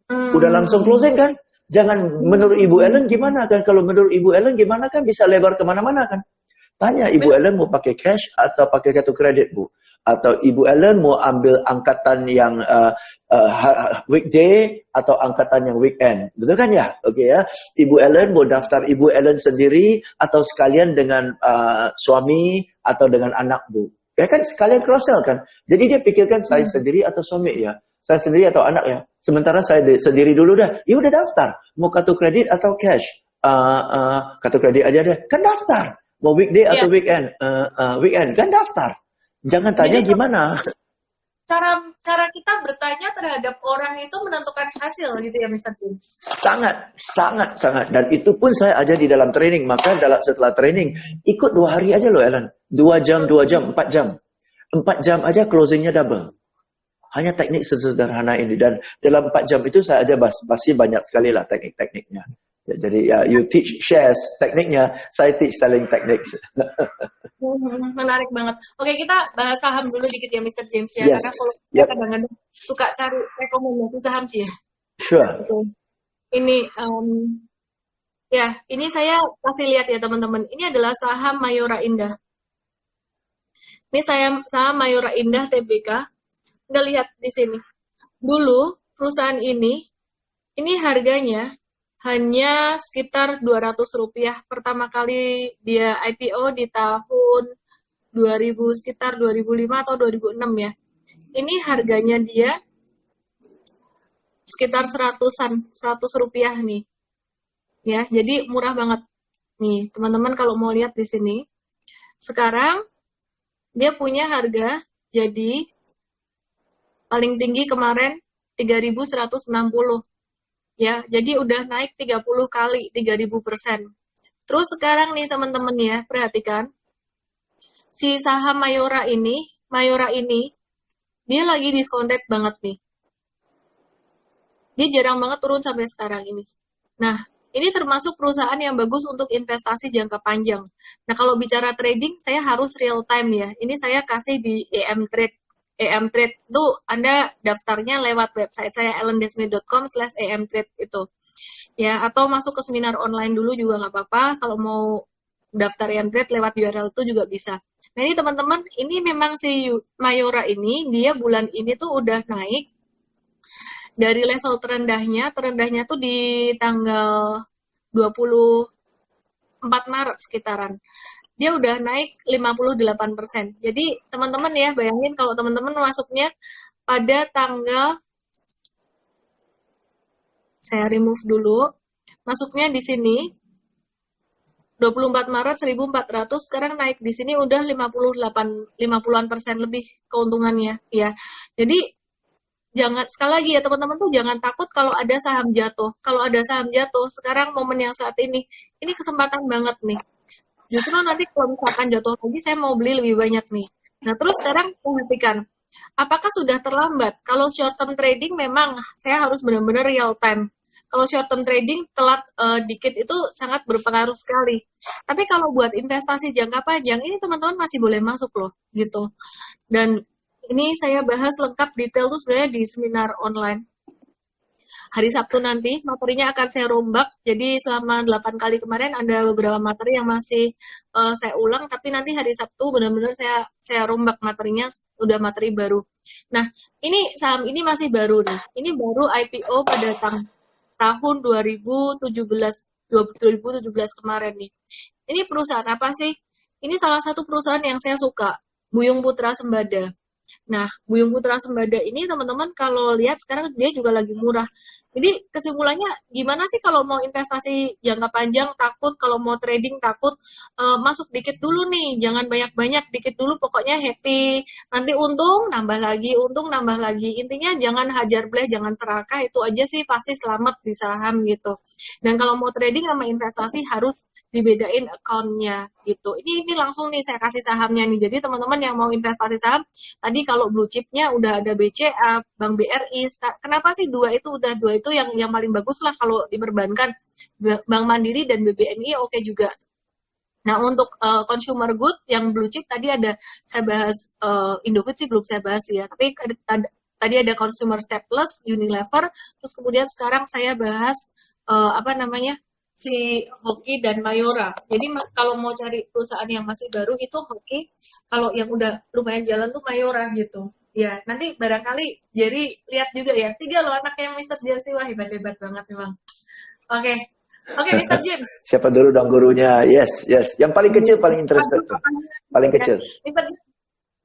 Udah langsung closing kan? Jangan menurut Ibu Ellen gimana kan? Kalau menurut Ibu Ellen gimana kan bisa lebar kemana-mana kan? Tanya Ibu Ellen mau pakai cash atau pakai kartu kredit Bu? Atau Ibu Ellen mau ambil angkatan yang weekday atau angkatan yang weekend, betul kan ya? Oke ya, Ibu Ellen mau daftar Ibu Ellen sendiri atau sekalian dengan suami atau dengan anak Bu? Ya kan sekalian cross sell kan? Jadi dia pikirkan saya sendiri atau suami ya, saya sendiri atau anak ya. Sementara saya sendiri dulu dah. Ya udah daftar, mau kartu kredit atau cash? Kartu kredit aja deh, kan daftar. Mau weekday atau weekend? Weekend kan daftar. Jangan tanya jadi, gimana. Cara kita bertanya terhadap orang itu menentukan hasil gitu ya Mr. James. Sangat. Dan itu pun saya aja di dalam training. Maka setelah training, ikut 2 hari aja loh Ellen. 2 jam, 4 jam. 4 jam aja closingnya double. Hanya teknik sederhana ini. Dan dalam 4 jam itu saya aja pasti banyak sekali lah teknik-tekniknya. Ya, jadi you teach shares tekniknya, saya teach selling techniques. Menarik banget. Oke, kita bahas saham dulu dikit ya Mr. James ya. Yes. Karena kalau kita kadang-kadang suka cari rekomendasi saham sih ya. Sure. Ini ini saya kasih lihat ya teman-teman. Ini adalah saham Mayora Indah. Ini saham Mayora Indah TBK. nggak lihat di sini. Dulu perusahaan ini harganya hanya sekitar Rp200. Pertama kali dia IPO di tahun 2000, sekitar 2005 atau 2006 ya. Ini harganya dia sekitar Rp100 nih. Ya, jadi murah banget. Nih, teman-teman kalau mau lihat di sini. Sekarang dia punya harga jadi paling tinggi kemarin 3.160. Ya, jadi udah naik 30 kali, 3.000%. Terus sekarang nih teman-teman ya, perhatikan. Si saham Mayora ini, dia lagi discounted banget nih. Dia jarang banget turun sampai sekarang ini. Nah, ini termasuk perusahaan yang bagus untuk investasi jangka panjang. Nah, kalau bicara trading, saya harus real time ya. Ini saya kasih di EM Trade. EM Trade itu Anda daftarnya lewat website saya ellendesme.com/emtrade itu. Ya, atau masuk ke seminar online dulu juga nggak apa-apa. Kalau mau daftar EM Trade lewat URL itu juga bisa. Nah, ini teman-teman, ini memang si Mayora ini, dia bulan ini tuh udah naik dari level terendahnya tuh di tanggal 24 Maret sekitaran. Dia udah naik 58%. Jadi teman-teman ya, bayangin kalau teman-teman masuknya pada tanggal, saya remove dulu, masuknya di sini 24 Maret 1.400, sekarang naik di sini udah 50-an% lebih keuntungannya ya. Jadi jangan, sekali lagi ya teman-teman tuh jangan takut kalau ada saham jatuh. Kalau ada saham jatuh, sekarang momen yang saat ini kesempatan banget nih. Justru nanti kalau misalkan jatuh lagi, saya mau beli lebih banyak nih. Nah, terus sekarang perhatikan, apakah sudah terlambat? Kalau short term trading memang saya harus benar-benar real time. Kalau short term trading telat dikit itu sangat berpengaruh sekali. Tapi kalau buat investasi jangka panjang, ini teman-teman masih boleh masuk loh, gitu. Dan ini saya bahas lengkap detail tuh sebenarnya di seminar online. Hari Sabtu nanti materinya akan saya rombak. Jadi selama 8 kali kemarin ada beberapa materi yang masih saya ulang, tapi nanti hari Sabtu benar-benar saya rombak materinya, udah materi baru. Nah, ini saham ini masih baru nih. Ini baru IPO pada tahun 2017 kemarin nih. Ini perusahaan apa sih? Ini salah satu perusahaan yang saya suka, Buyung Putra Sembada. Nah, Buyung Putra Sembada ini teman-teman kalau lihat sekarang dia juga lagi murah. Jadi kesimpulannya gimana sih kalau mau investasi jangka panjang takut, kalau mau trading takut, masuk dikit dulu nih, jangan banyak-banyak, dikit dulu pokoknya happy. Nanti untung nambah lagi. Intinya jangan hajar bleh, jangan serakah, itu aja sih pasti selamat di saham gitu. Dan kalau mau trading sama investasi harus dibedain account-nya gitu. Ini langsung nih saya kasih sahamnya nih. Jadi teman-teman yang mau investasi saham, tadi kalau blue chip-nya udah ada BCA, Bank BRI. Kenapa sih dua itu yang paling bagus lah kalau diperbankan. Bank Mandiri dan BBNI oke juga. Nah, untuk consumer good yang blue chip tadi ada saya bahas, Indofood sih belum saya bahas ya. Tapi tadi ada consumer staples, Unilever, terus kemudian sekarang saya bahas si Hoki dan Mayora. Jadi kalau mau cari perusahaan yang masih baru itu Hoki, kalau yang udah lumayan jalan tuh Mayora gitu. Ya, nanti barangkali Jerry lihat juga ya. 3 loh anaknya Mr. James, wah hebat-hebat banget memang. Oke, Mr. James. Siapa dulu dong gurunya? Yes. Yang paling kecil paling interested tuh. Paling kecil.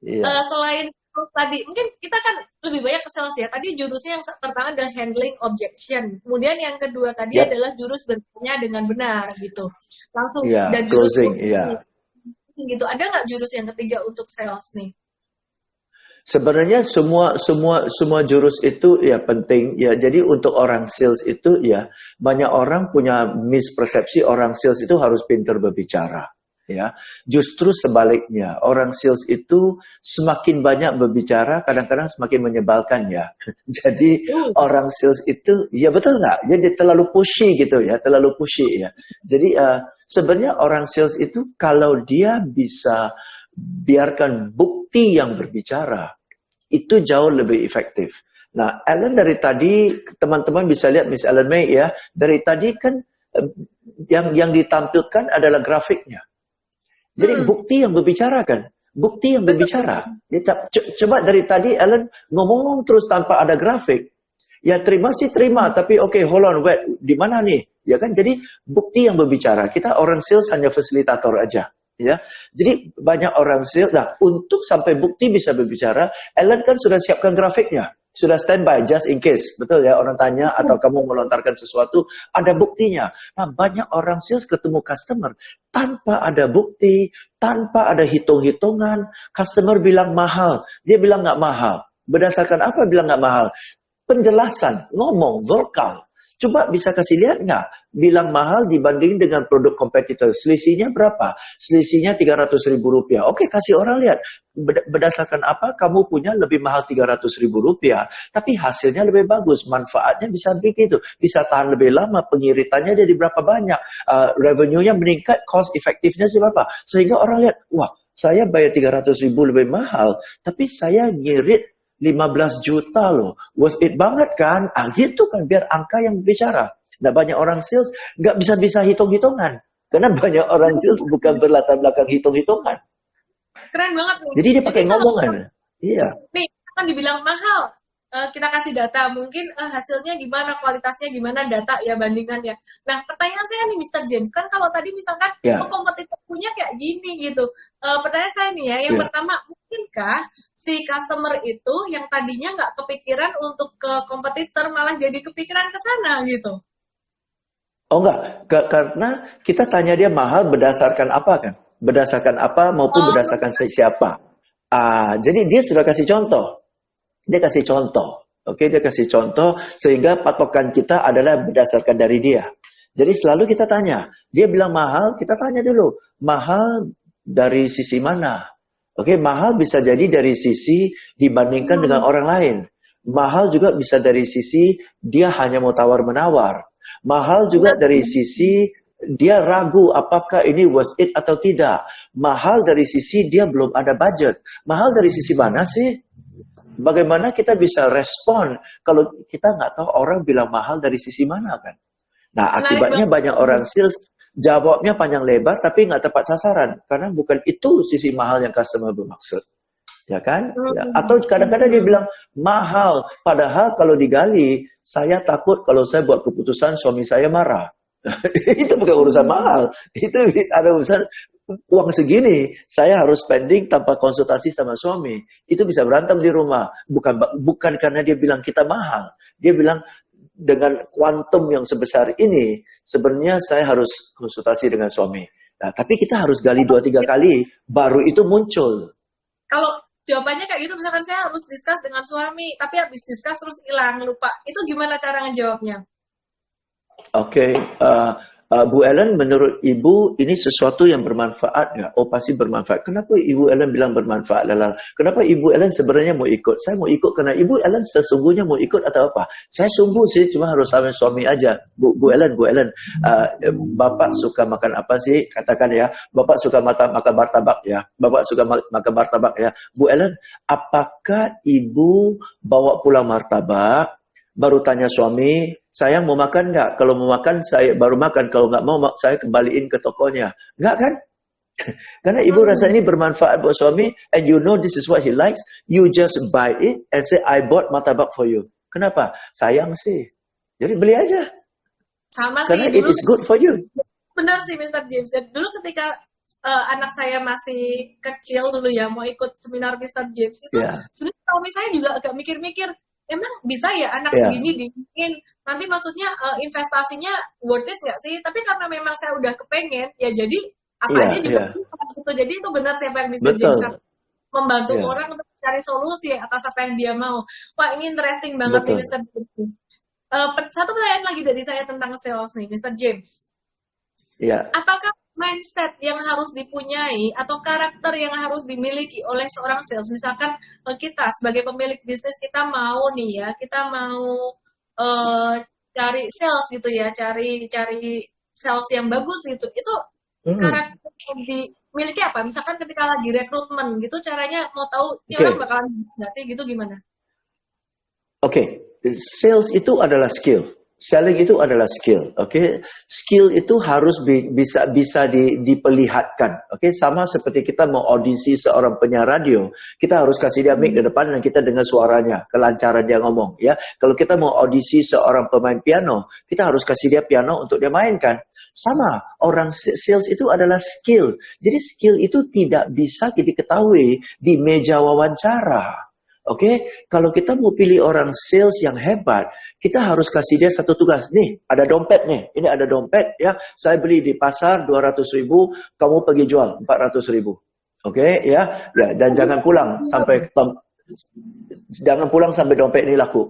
Iya. Selain tadi, mungkin kita kan lebih banyak ke sales ya. Tadi jurusnya yang pertama adalah handling objection. Kemudian yang kedua tadi adalah jurus bertanya dengan benar gitu. Langsung dan jurus closing, gitu. Ada nggak jurus yang ketiga untuk sales nih? Sebenarnya semua jurus itu ya penting ya. Jadi untuk orang sales itu ya banyak orang punya mispersepsi orang sales itu harus pintar berbicara. Ya, justru sebaliknya orang sales itu semakin banyak berbicara kadang-kadang semakin menyebalkan ya. Jadi orang sales itu ya betul nggak? Jadi terlalu pushy gitu ya, terlalu pushy ya. Jadi sebenarnya orang sales itu kalau dia bisa biarkan bukti yang berbicara itu jauh lebih efektif. Nah, Ellen dari tadi teman-teman bisa lihat Miss Ellen May ya, dari tadi kan yang ditampilkan adalah grafiknya. Jadi bukti yang berbicara kan. Bukti yang Betul. berbicara. Coba dari tadi Ellen ngomong terus tanpa ada grafik. Ya terima sih terima, tapi okay, hold on, wait, di mana nih? Ya kan, jadi bukti yang berbicara. Kita orang sales hanya fasilitator aja. Ya, jadi banyak orang sales. Nah, untuk sampai bukti bisa berbicara, Ellen kan sudah siapkan grafiknya, sudah standby just in case, betul ya? Orang tanya atau kamu melontarkan sesuatu, ada buktinya. Nah, banyak orang sales ketemu customer tanpa ada bukti, tanpa ada hitung-hitungan. Customer bilang mahal, dia bilang nggak mahal. Berdasarkan apa bilang nggak mahal? Penjelasan, ngomong, vokal. Coba bisa kasih lihat nggak? Bilang mahal dibanding dengan produk kompetitor. Selisihnya berapa? Selisihnya Rp300.000. Oke, kasih orang lihat. Berdasarkan apa kamu punya lebih mahal Rp300.000. Tapi hasilnya lebih bagus. Manfaatnya bisa begitu. Bisa tahan lebih lama. Pengiritannya jadi berapa banyak. Revenue-nya meningkat. Cost efektifnya berapa. Sehingga orang lihat, wah saya bayar Rp300.000 lebih mahal. Tapi saya ngirit 15 juta loh, worth it banget kan? Gitu kan, biar angka yang bicara. Nah, banyak orang sales nggak bisa hitung-hitungan. Karena banyak orang sales bukan berlatar belakang hitung-hitungan. Keren banget nih. Jadi dia pakai ngomongan. Iya. Nih, kan dibilang mahal. Kita kasih data, mungkin hasilnya gimana, kualitasnya gimana, data ya bandingannya. Nah, pertanyaan saya nih Mr. James, kan kalau tadi misalkan kompetitor punya kayak gini gitu. Pertanyaan saya nih ya, yang pertama, mungkinkah si customer itu yang tadinya nggak kepikiran untuk ke kompetitor malah jadi kepikiran ke sana gitu? Oh enggak, karena kita tanya dia mahal berdasarkan apa kan? Berdasarkan apa maupun berdasarkan siapa. Jadi dia sudah kasih contoh. Dia kasih contoh. Oke, dia kasih contoh sehingga patokan kita adalah berdasarkan dari dia. Jadi selalu kita tanya. Dia bilang mahal, kita tanya dulu. Mahal dari sisi mana? Oke, mahal bisa jadi dari sisi dibandingkan dengan orang lain. Mahal juga bisa dari sisi dia hanya mau tawar-menawar. Mahal juga dari sisi dia ragu apakah ini worth it atau tidak. Mahal dari sisi dia belum ada budget. Mahal dari sisi mana sih? Bagaimana kita bisa respon kalau kita nggak tahu orang bilang mahal dari sisi mana kan? Nah, akibatnya banyak orang sales jawabnya panjang lebar tapi nggak tepat sasaran. Karena bukan itu sisi mahal yang customer bermaksud. Ya kan? Ya. Atau kadang-kadang dia bilang mahal. Padahal kalau digali, saya takut kalau saya buat keputusan suami saya marah. Itu bukan urusan mahal. Itu ada urusan uang segini, saya harus spending tanpa konsultasi sama suami. Itu bisa berantem di rumah. Bukan karena dia bilang kita mahal. Dia bilang dengan kuantum yang sebesar ini, sebenarnya saya harus konsultasi dengan suami. Nah, tapi kita harus gali 2-3 kali, baru itu muncul. Kalau jawabannya kayak gitu, misalkan saya harus discuss dengan suami, tapi habis discuss terus hilang, lupa. Itu gimana cara ngejawabnya? Oke, Bu Ellen, menurut Ibu ini sesuatu yang bermanfaat nggak? Oh, pasti bermanfaat. Kenapa Ibu Ellen bilang bermanfaat? Kenapa Ibu Ellen sebenarnya mau ikut? Saya mau ikut karena Ibu Ellen sesungguhnya mau ikut atau apa? Saya sungguh sih, cuma harus sama suami aja. Bu Ellen, Bapak suka makan apa sih? Katakan ya, Bapak suka makan martabak ya. Bapak suka makan martabak ya. Bu Ellen, apakah Ibu bawa pulang martabak? Baru tanya suami, sayang mau makan nggak? Kalau mau makan, saya baru makan. Kalau nggak mau, saya kembaliin ke tokonya. Nggak kan? Karena ibu rasa ini bermanfaat buat suami, and you know this is what he likes, you just buy it and say, I bought martabak for you. Kenapa? Sayang sih. Jadi beli aja. Sama karena sih. Karena it is good for you. Benar sih, Mr. James. Dulu ketika anak saya masih kecil dulu ya, mau ikut seminar Mr. James, itu sebenarnya suami saya juga agak mikir-mikir, emang bisa ya anak segini diingin, nanti maksudnya investasinya worth it nggak sih? Tapi karena memang saya udah kepengen, ya jadi apa aja juga gitu. Jadi itu benar siapa yang bisa jadi membantu orang untuk cari solusi atas apa yang dia mau. Wah, ini interesting banget nih Mr. James. Satu pertanyaan lagi dari saya tentang sales nih, Mr. James. Apakah mindset yang harus dipunyai atau karakter yang harus dimiliki oleh seorang sales, misalkan kita sebagai pemilik bisnis, kita mau nih ya, kita mau cari sales gitu ya, cari sales yang bagus gitu, itu karakter yang dimiliki apa? Misalkan ketika lagi rekrutmen gitu, caranya mau tahu ini orang bakalan nggak sih gitu, gimana? Oke, sales itu adalah skill. Selling itu adalah skill, okay? Skill itu harus bisa diperlihatkan, okay? Sama seperti kita mau audisi seorang penyiar radio, kita harus kasih dia mic di depan dan kita dengar suaranya, kelancaran dia ngomong, ya. Kalau kita mau audisi seorang pemain piano, kita harus kasih dia piano untuk dia mainkan. Sama, orang sales itu adalah skill. Jadi skill itu tidak bisa diketahui di meja wawancara. Oke, kalau kita mau pilih orang sales yang hebat, kita harus kasih dia satu tugas. Nih, ada dompet nih. Ini ada dompet ya. Saya beli di pasar 200.000, kamu pergi jual 400.000. Oke, ya. Dan jangan pulang sampai dompet ini laku.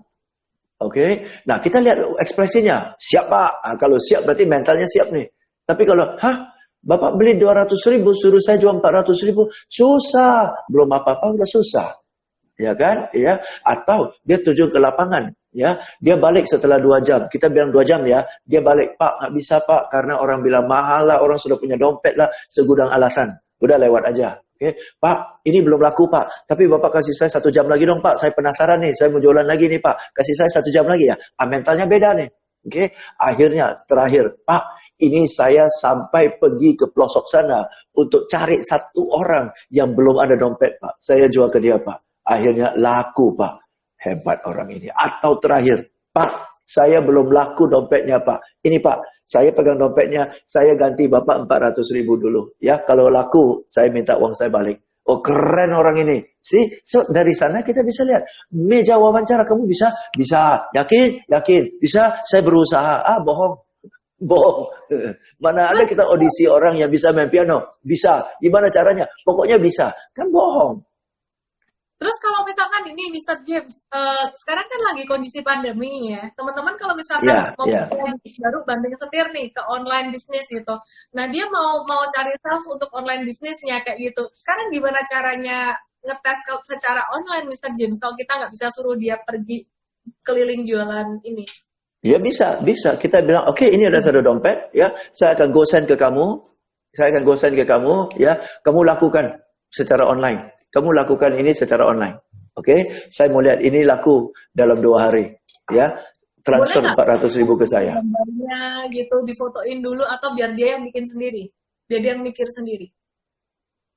Oke. Nah, kita lihat ekspresinya. Siap, Pak. Nah, kalau siap berarti mentalnya siap nih. Tapi kalau, Bapak beli 200.000, suruh saya jual 400.000, susah. Belum apa-apa udah susah. Ya kan, ya, atau dia terjun ke lapangan, ya, dia balik setelah 2 jam, kita bilang 2 jam ya, dia balik, Pak, nggak bisa Pak, karena orang bilang mahal lah, orang sudah punya dompet lah, segudang alasan, udah lewat aja, oke, Pak, ini belum laku Pak, tapi Bapak kasih saya 1 jam lagi dong Pak, saya penasaran nih, saya mau jualan lagi nih Pak, kasih saya 1 jam lagi ya, mentalnya beda nih, oke, akhirnya, terakhir, Pak, ini saya sampai pergi ke pelosok sana, untuk cari 1 orang yang belum ada dompet Pak, saya jual ke dia Pak. Akhirnya laku Pak. Hebat orang ini. Atau terakhir, Pak, saya belum laku dompetnya Pak. Ini Pak, saya pegang dompetnya, saya ganti Bapak 400.000 dulu. Ya, kalau laku, saya minta uang saya balik. Oh, keren orang ini. So, dari sana kita bisa lihat. Meja wawancara kamu bisa? Bisa. Yakin? Yakin. Bisa? Saya berusaha. Bohong. Bohong. Mana ada kita audisi orang yang bisa main piano? Bisa. Gimana caranya? Pokoknya bisa. Kan bohong. Terus kalau misalkan ini Mr. James, sekarang kan lagi kondisi pandemi ya, teman-teman kalau misalkan mau baru banding setir nih ke online bisnis gitu, nah dia mau cari sales untuk online bisnisnya kayak gitu. Sekarang gimana caranya ngetes secara online Mr. James kalau kita nggak bisa suruh dia pergi keliling jualan ini? Ya bisa. Kita bilang, oke, ini ada satu dompet, ya, saya akan gosen ke kamu, ya, kamu lakukan secara online. Kamu lakukan ini secara online. Oke? Saya mau lihat ini laku dalam 2 hari. Ya. Transfer 400.000 ke saya. Gambarnya gitu, difotoin dulu atau biar dia yang bikin sendiri? Biar dia yang mikir sendiri?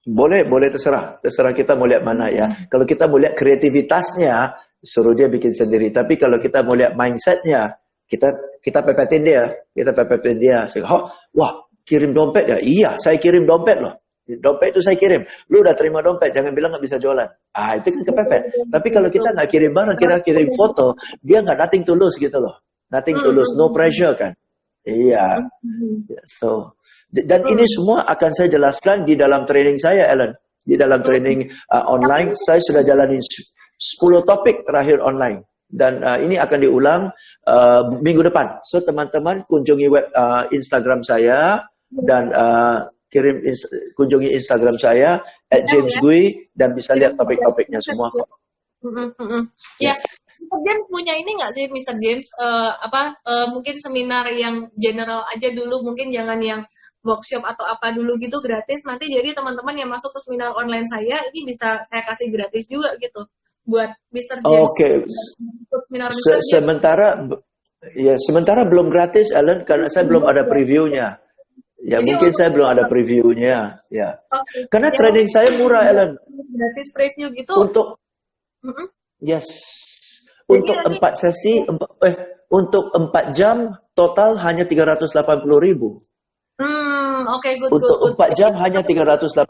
Boleh terserah. Terserah kita mau lihat mana ya. Kalau kita mau lihat kreativitasnya, suruh dia bikin sendiri. Tapi kalau kita mau lihat mindsetnya, kita pepetin dia. Wah, kirim dompet ya? Iya, saya kirim dompet loh. Dompet itu saya kirim. Lu udah terima dompet, jangan bilang nggak bisa jualan. Itu kan kepepet. Tapi kalau kita nggak kirim barang, kita kirim foto, dia nggak nothing to lose gitu loh. Nothing to lose, no pressure kan. Iya. So, dan ini semua akan saya jelaskan di dalam training saya, Ellen. Di dalam training online, saya sudah jalanin 10 topik terakhir online. Dan ini akan diulang minggu depan. So, teman-teman kunjungi web Instagram saya dan kunjungi Instagram saya @jamesgui dan bisa lihat topik-topiknya semua kok. Ya, Mr. James punya ini nggak sih Mr. James mungkin seminar yang general aja dulu, mungkin jangan yang workshop atau apa dulu gitu gratis, nanti jadi teman-teman yang masuk ke seminar online saya ini bisa saya kasih gratis juga gitu buat Mr. James. Oke. Sementara belum gratis, Ellen, karena saya belum ada previewnya. Ya, jadi mungkin saya belum ada previewnya, ya. Okay. Karena training saya murah, Ellen. Gratis preview gitu. Untuk yes. Untuk 4 sesi, untuk 4 jam total hanya 380.000. Good. Untuk 4 jam hanya 380.000,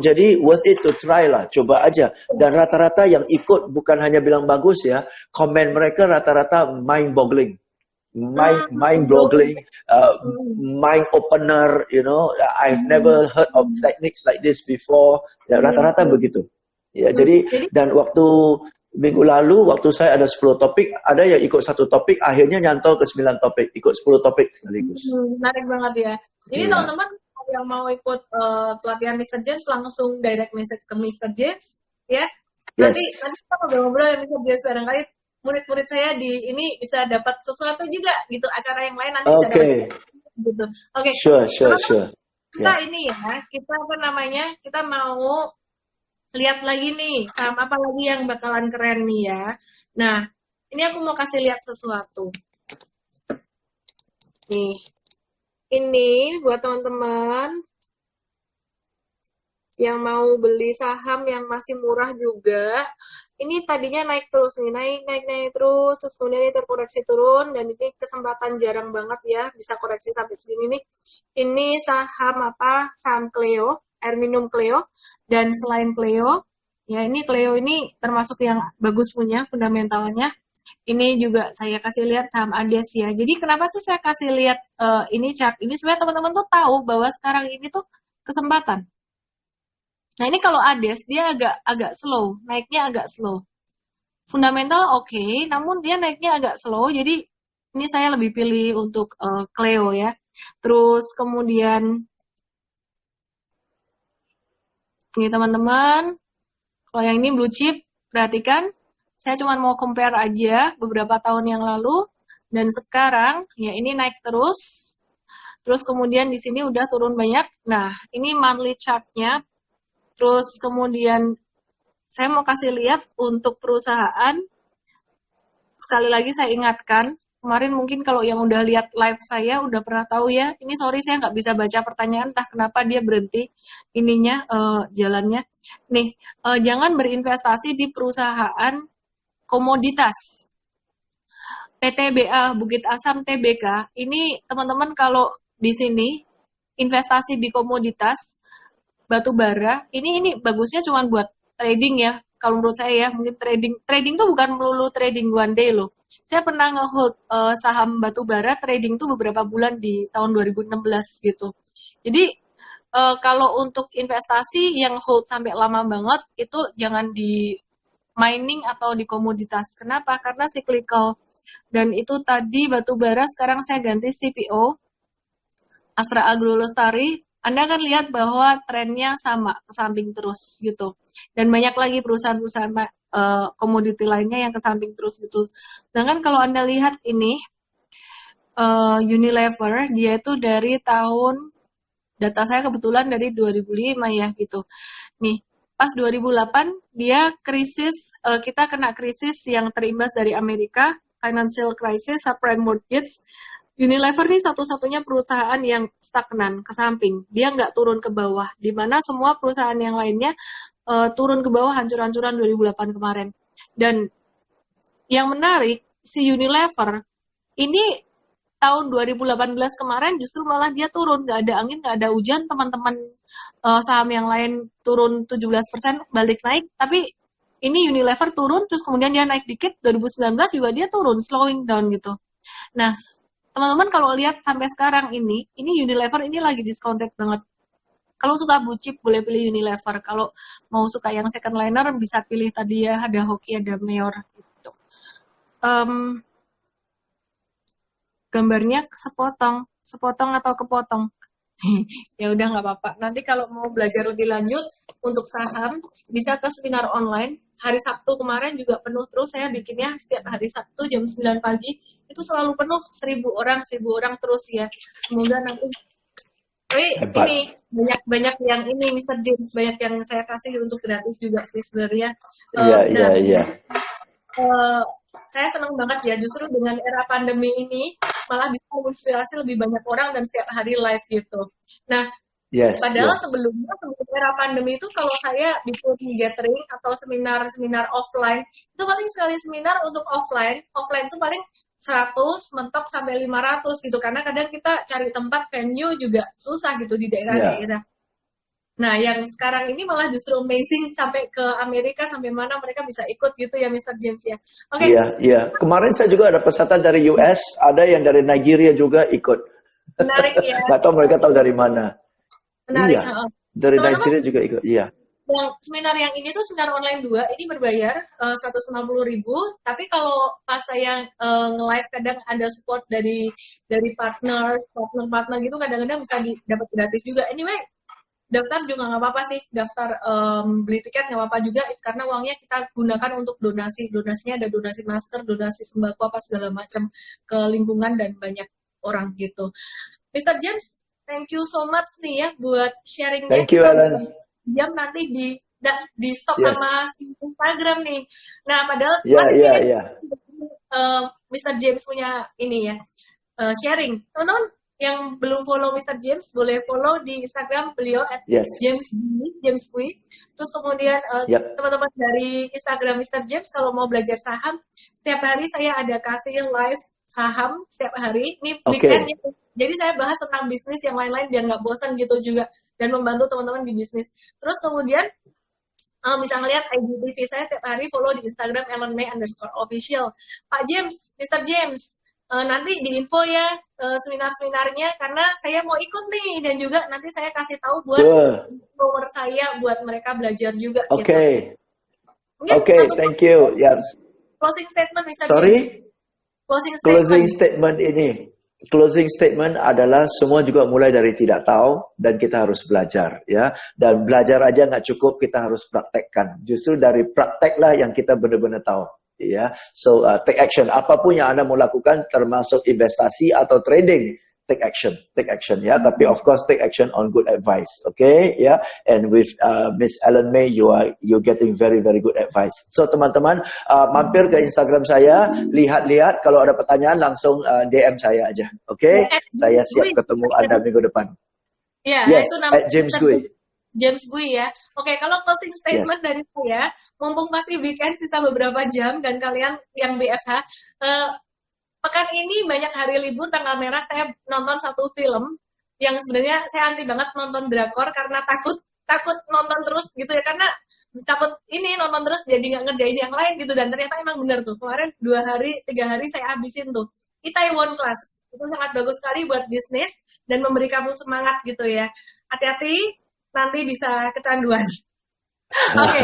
jadi worth it to try lah, coba aja. Dan rata-rata yang ikut bukan hanya bilang bagus ya, komen mereka rata-rata mind-boggling. Mind-boggling, mind opener, you know, I've never heard of techniques like this before. Ya, rata-rata begitu. Ya, jadi dan waktu minggu lalu, waktu saya ada 10 topik, ada yang ikut 1 topik, akhirnya nyantol ke 9 topik, ikut 10 topik sekaligus. Menarik banget ya. Jadi teman-teman yang mau ikut pelatihan Mr. James langsung direct message ke Mr. James, ya. Nanti kita ngobrol-ngobrol ya Mr. James, barangkali murid-murid saya di ini bisa dapat sesuatu juga gitu, acara yang lain nanti bisa dapat gitu. Oke. Sure. Kita ini ya, kita mau lihat lagi nih saham apa lagi yang bakalan keren nih ya. Nah, ini aku mau kasih lihat sesuatu. Nih, ini buat teman-teman yang mau beli saham yang masih murah juga. Ini tadinya naik terus nih, naik terus, terus kemudian ini terkoreksi turun, dan ini kesempatan jarang banget ya, bisa koreksi sampai segini nih. Ini saham apa? Saham Cleo, air minum Cleo, dan selain Cleo, ya ini Cleo ini termasuk yang bagus punya fundamentalnya. Ini juga saya kasih lihat saham Ades ya. Jadi kenapa sih saya kasih lihat ini chart ini, supaya teman-teman tuh tahu bahwa sekarang ini tuh kesempatan. Nah ini kalau Ades dia agak slow, naiknya agak slow. Fundamental oke, namun dia naiknya agak slow. Jadi ini saya lebih pilih untuk Cleo ya. Terus kemudian ini teman-teman, kalau yang ini blue chip, perhatikan. Saya cuma mau compare aja beberapa tahun yang lalu dan sekarang ya ini naik terus. Terus kemudian di sini udah turun banyak. Nah, ini monthly chart-nya. Terus kemudian saya mau kasih lihat untuk perusahaan. Sekali lagi saya ingatkan, kemarin mungkin kalau yang udah lihat live saya udah pernah tahu ya. Ini sorry saya nggak bisa baca pertanyaan, entah kenapa dia berhenti ininya jalannya. Nih, jangan berinvestasi di perusahaan komoditas. PTBA Bukit Asam Tbk, ini teman-teman kalau di sini investasi di komoditas batu bara, ini bagusnya cuma buat trading ya. Kalau menurut saya ya, mungkin trading tuh bukan melulu trading one day loh. Saya pernah nge-hold saham batu bara trading tuh beberapa bulan di tahun 2016 gitu. Jadi kalau untuk investasi yang hold sampai lama banget itu jangan di mining atau di komoditas. Kenapa? Karena cyclical. Dan itu tadi batu bara, sekarang saya ganti CPO, Astra Agro Lestari. Anda akan lihat bahwa trennya sama, ke samping terus gitu. Dan banyak lagi perusahaan-perusahaan komoditi lainnya yang ke samping terus gitu. Sedangkan kalau Anda lihat ini, Unilever, dia itu dari tahun, data saya kebetulan dari 2005 ya gitu. Nih, pas 2008 dia krisis, kita kena krisis yang terimbas dari Amerika, financial crisis, subprime mortgage. Unilever ini satu-satunya perusahaan yang stagnan ke samping, dia nggak turun ke bawah, di mana semua perusahaan yang lainnya turun ke bawah hancur-hancuran 2008 kemarin. Dan yang menarik, si Unilever ini tahun 2018 kemarin justru malah dia turun, nggak ada angin, nggak ada hujan, teman-teman saham yang lain turun 17%, balik naik, tapi ini Unilever turun, terus kemudian dia naik dikit, 2019 juga dia turun, slowing down gitu. Nah, teman-teman kalau lihat sampai sekarang ini Unilever ini lagi discounted banget. Kalau suka blue chip boleh pilih Unilever, kalau mau suka yang second liner bisa pilih tadi ya, ada Hoki, ada Mayor gitu. Gambarnya sepotong atau kepotong. Ya udah nggak apa-apa. Nanti kalau mau belajar lebih lanjut untuk saham bisa ke seminar online. Hari Sabtu kemarin juga penuh terus, saya bikinnya setiap hari Sabtu jam 9 pagi. Itu selalu penuh, 1.000 orang terus ya. Semoga nanti ini banyak yang ini Mr. James, banyak yang saya kasih untuk gratis juga sih sebenarnya. Iya. Saya senang banget ya, justru dengan era pandemi ini malah bisa menginspirasi lebih banyak orang dan setiap hari live gitu. Nah, padahal sebelumnya era pandemi itu kalau saya bikin gathering atau seminar offline, itu paling sekali seminar untuk offline itu paling 100 mentok sampai 500 gitu, karena kadang kita cari tempat venue juga susah gitu di daerah-daerah. Nah, yang sekarang ini malah justru amazing, sampai ke Amerika, sampai mana mereka bisa ikut gitu ya, Mr. James ya. Oke. Iya. Kemarin saya juga ada peserta dari US, ada yang dari Nigeria juga ikut. Menarik ya. Nggak tahu mereka tahu dari mana. Menarik. Iya. Dari Nigeria juga ikut. Iya. Yang seminar yang ini tuh seminar online 2, ini berbayar 150.000. Tapi kalau pas saya nge-live kadang ada support dari partner gitu, kadang-kadang bisa dapat gratis juga. Anyway, daftar juga nggak apa-apa sih, daftar beli tiket nggak apa-apa juga, karena uangnya kita gunakan untuk donasinya ada donasi masker, donasi sembako, apa segala macam ke lingkungan dan banyak orang gitu. Mr. James, thank you so much nih ya buat sharingnya. Thank you, Alan. Jam nanti di stop sama Instagram nih. Nah, padahal Iya. Mr. James punya ini ya, sharing. Teman-teman yang belum follow Mr. James boleh follow di Instagram beliau Yes. James Bui. Terus kemudian Yep. teman-teman dari Instagram Mr. James kalau mau belajar saham, setiap hari saya ada kasih live saham setiap hari. Ini Oke. weekendnya. Jadi saya bahas tentang bisnis yang lain-lain biar nggak bosan gitu juga dan membantu teman-teman di bisnis. Terus kemudian bisa ngeliat IGTV saya setiap hari, follow di Instagram @ellenmay_official. Pak James, Mr. James, nanti di info ya seminar-seminarnya karena saya mau ikut nih dan juga nanti saya kasih tahu buat follower saya buat mereka belajar juga. Oke. Gitu. Mungkin Oke, satu thank you. Ya. closing statement Mr. James. Sorry. Closing Closing statement. statement ini. Closing statement adalah semua juga mulai dari tidak tahu dan kita harus belajar, ya. Dan belajar aja nggak cukup, kita harus praktekkan. Justru dari prakteklah yang kita benar-benar tahu, ya. So take action. Apapun yang Anda mau lakukan, termasuk investasi atau trading, take action, ya. Tapi of course take action on good advice, okay, ya. And with Miss Ellen May, you're getting very good advice. So teman-teman, mampir ke Instagram saya, lihat-lihat. Kalau ada pertanyaan langsung DM saya aja, okay? Saya siap ketemu Anda minggu depan. Ya, Yes, itu namanya James Gui. James Bui ya. Oke, kalau closing statement dari saya, mumpung masih weekend sisa beberapa jam dan kalian yang BFH, pekan ini banyak hari libur tanggal merah, saya nonton satu film yang sebenarnya saya anti banget nonton drakor karena takut nonton terus gitu ya, karena takut ini nonton terus jadi nggak ngerjain yang lain gitu, dan ternyata emang bener tuh kemarin 2 hari 3 hari saya habisin tuh Itaewon Class. Itu sangat bagus sekali buat bisnis dan memberi kamu semangat gitu ya. Hati-hati nanti bisa kecanduan. Oke.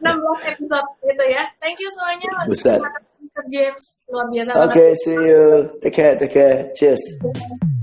16 episode gitu ya. Thank you semuanya. Buset. James, luar biasa Okay, see you. Take care. Cheers. banget.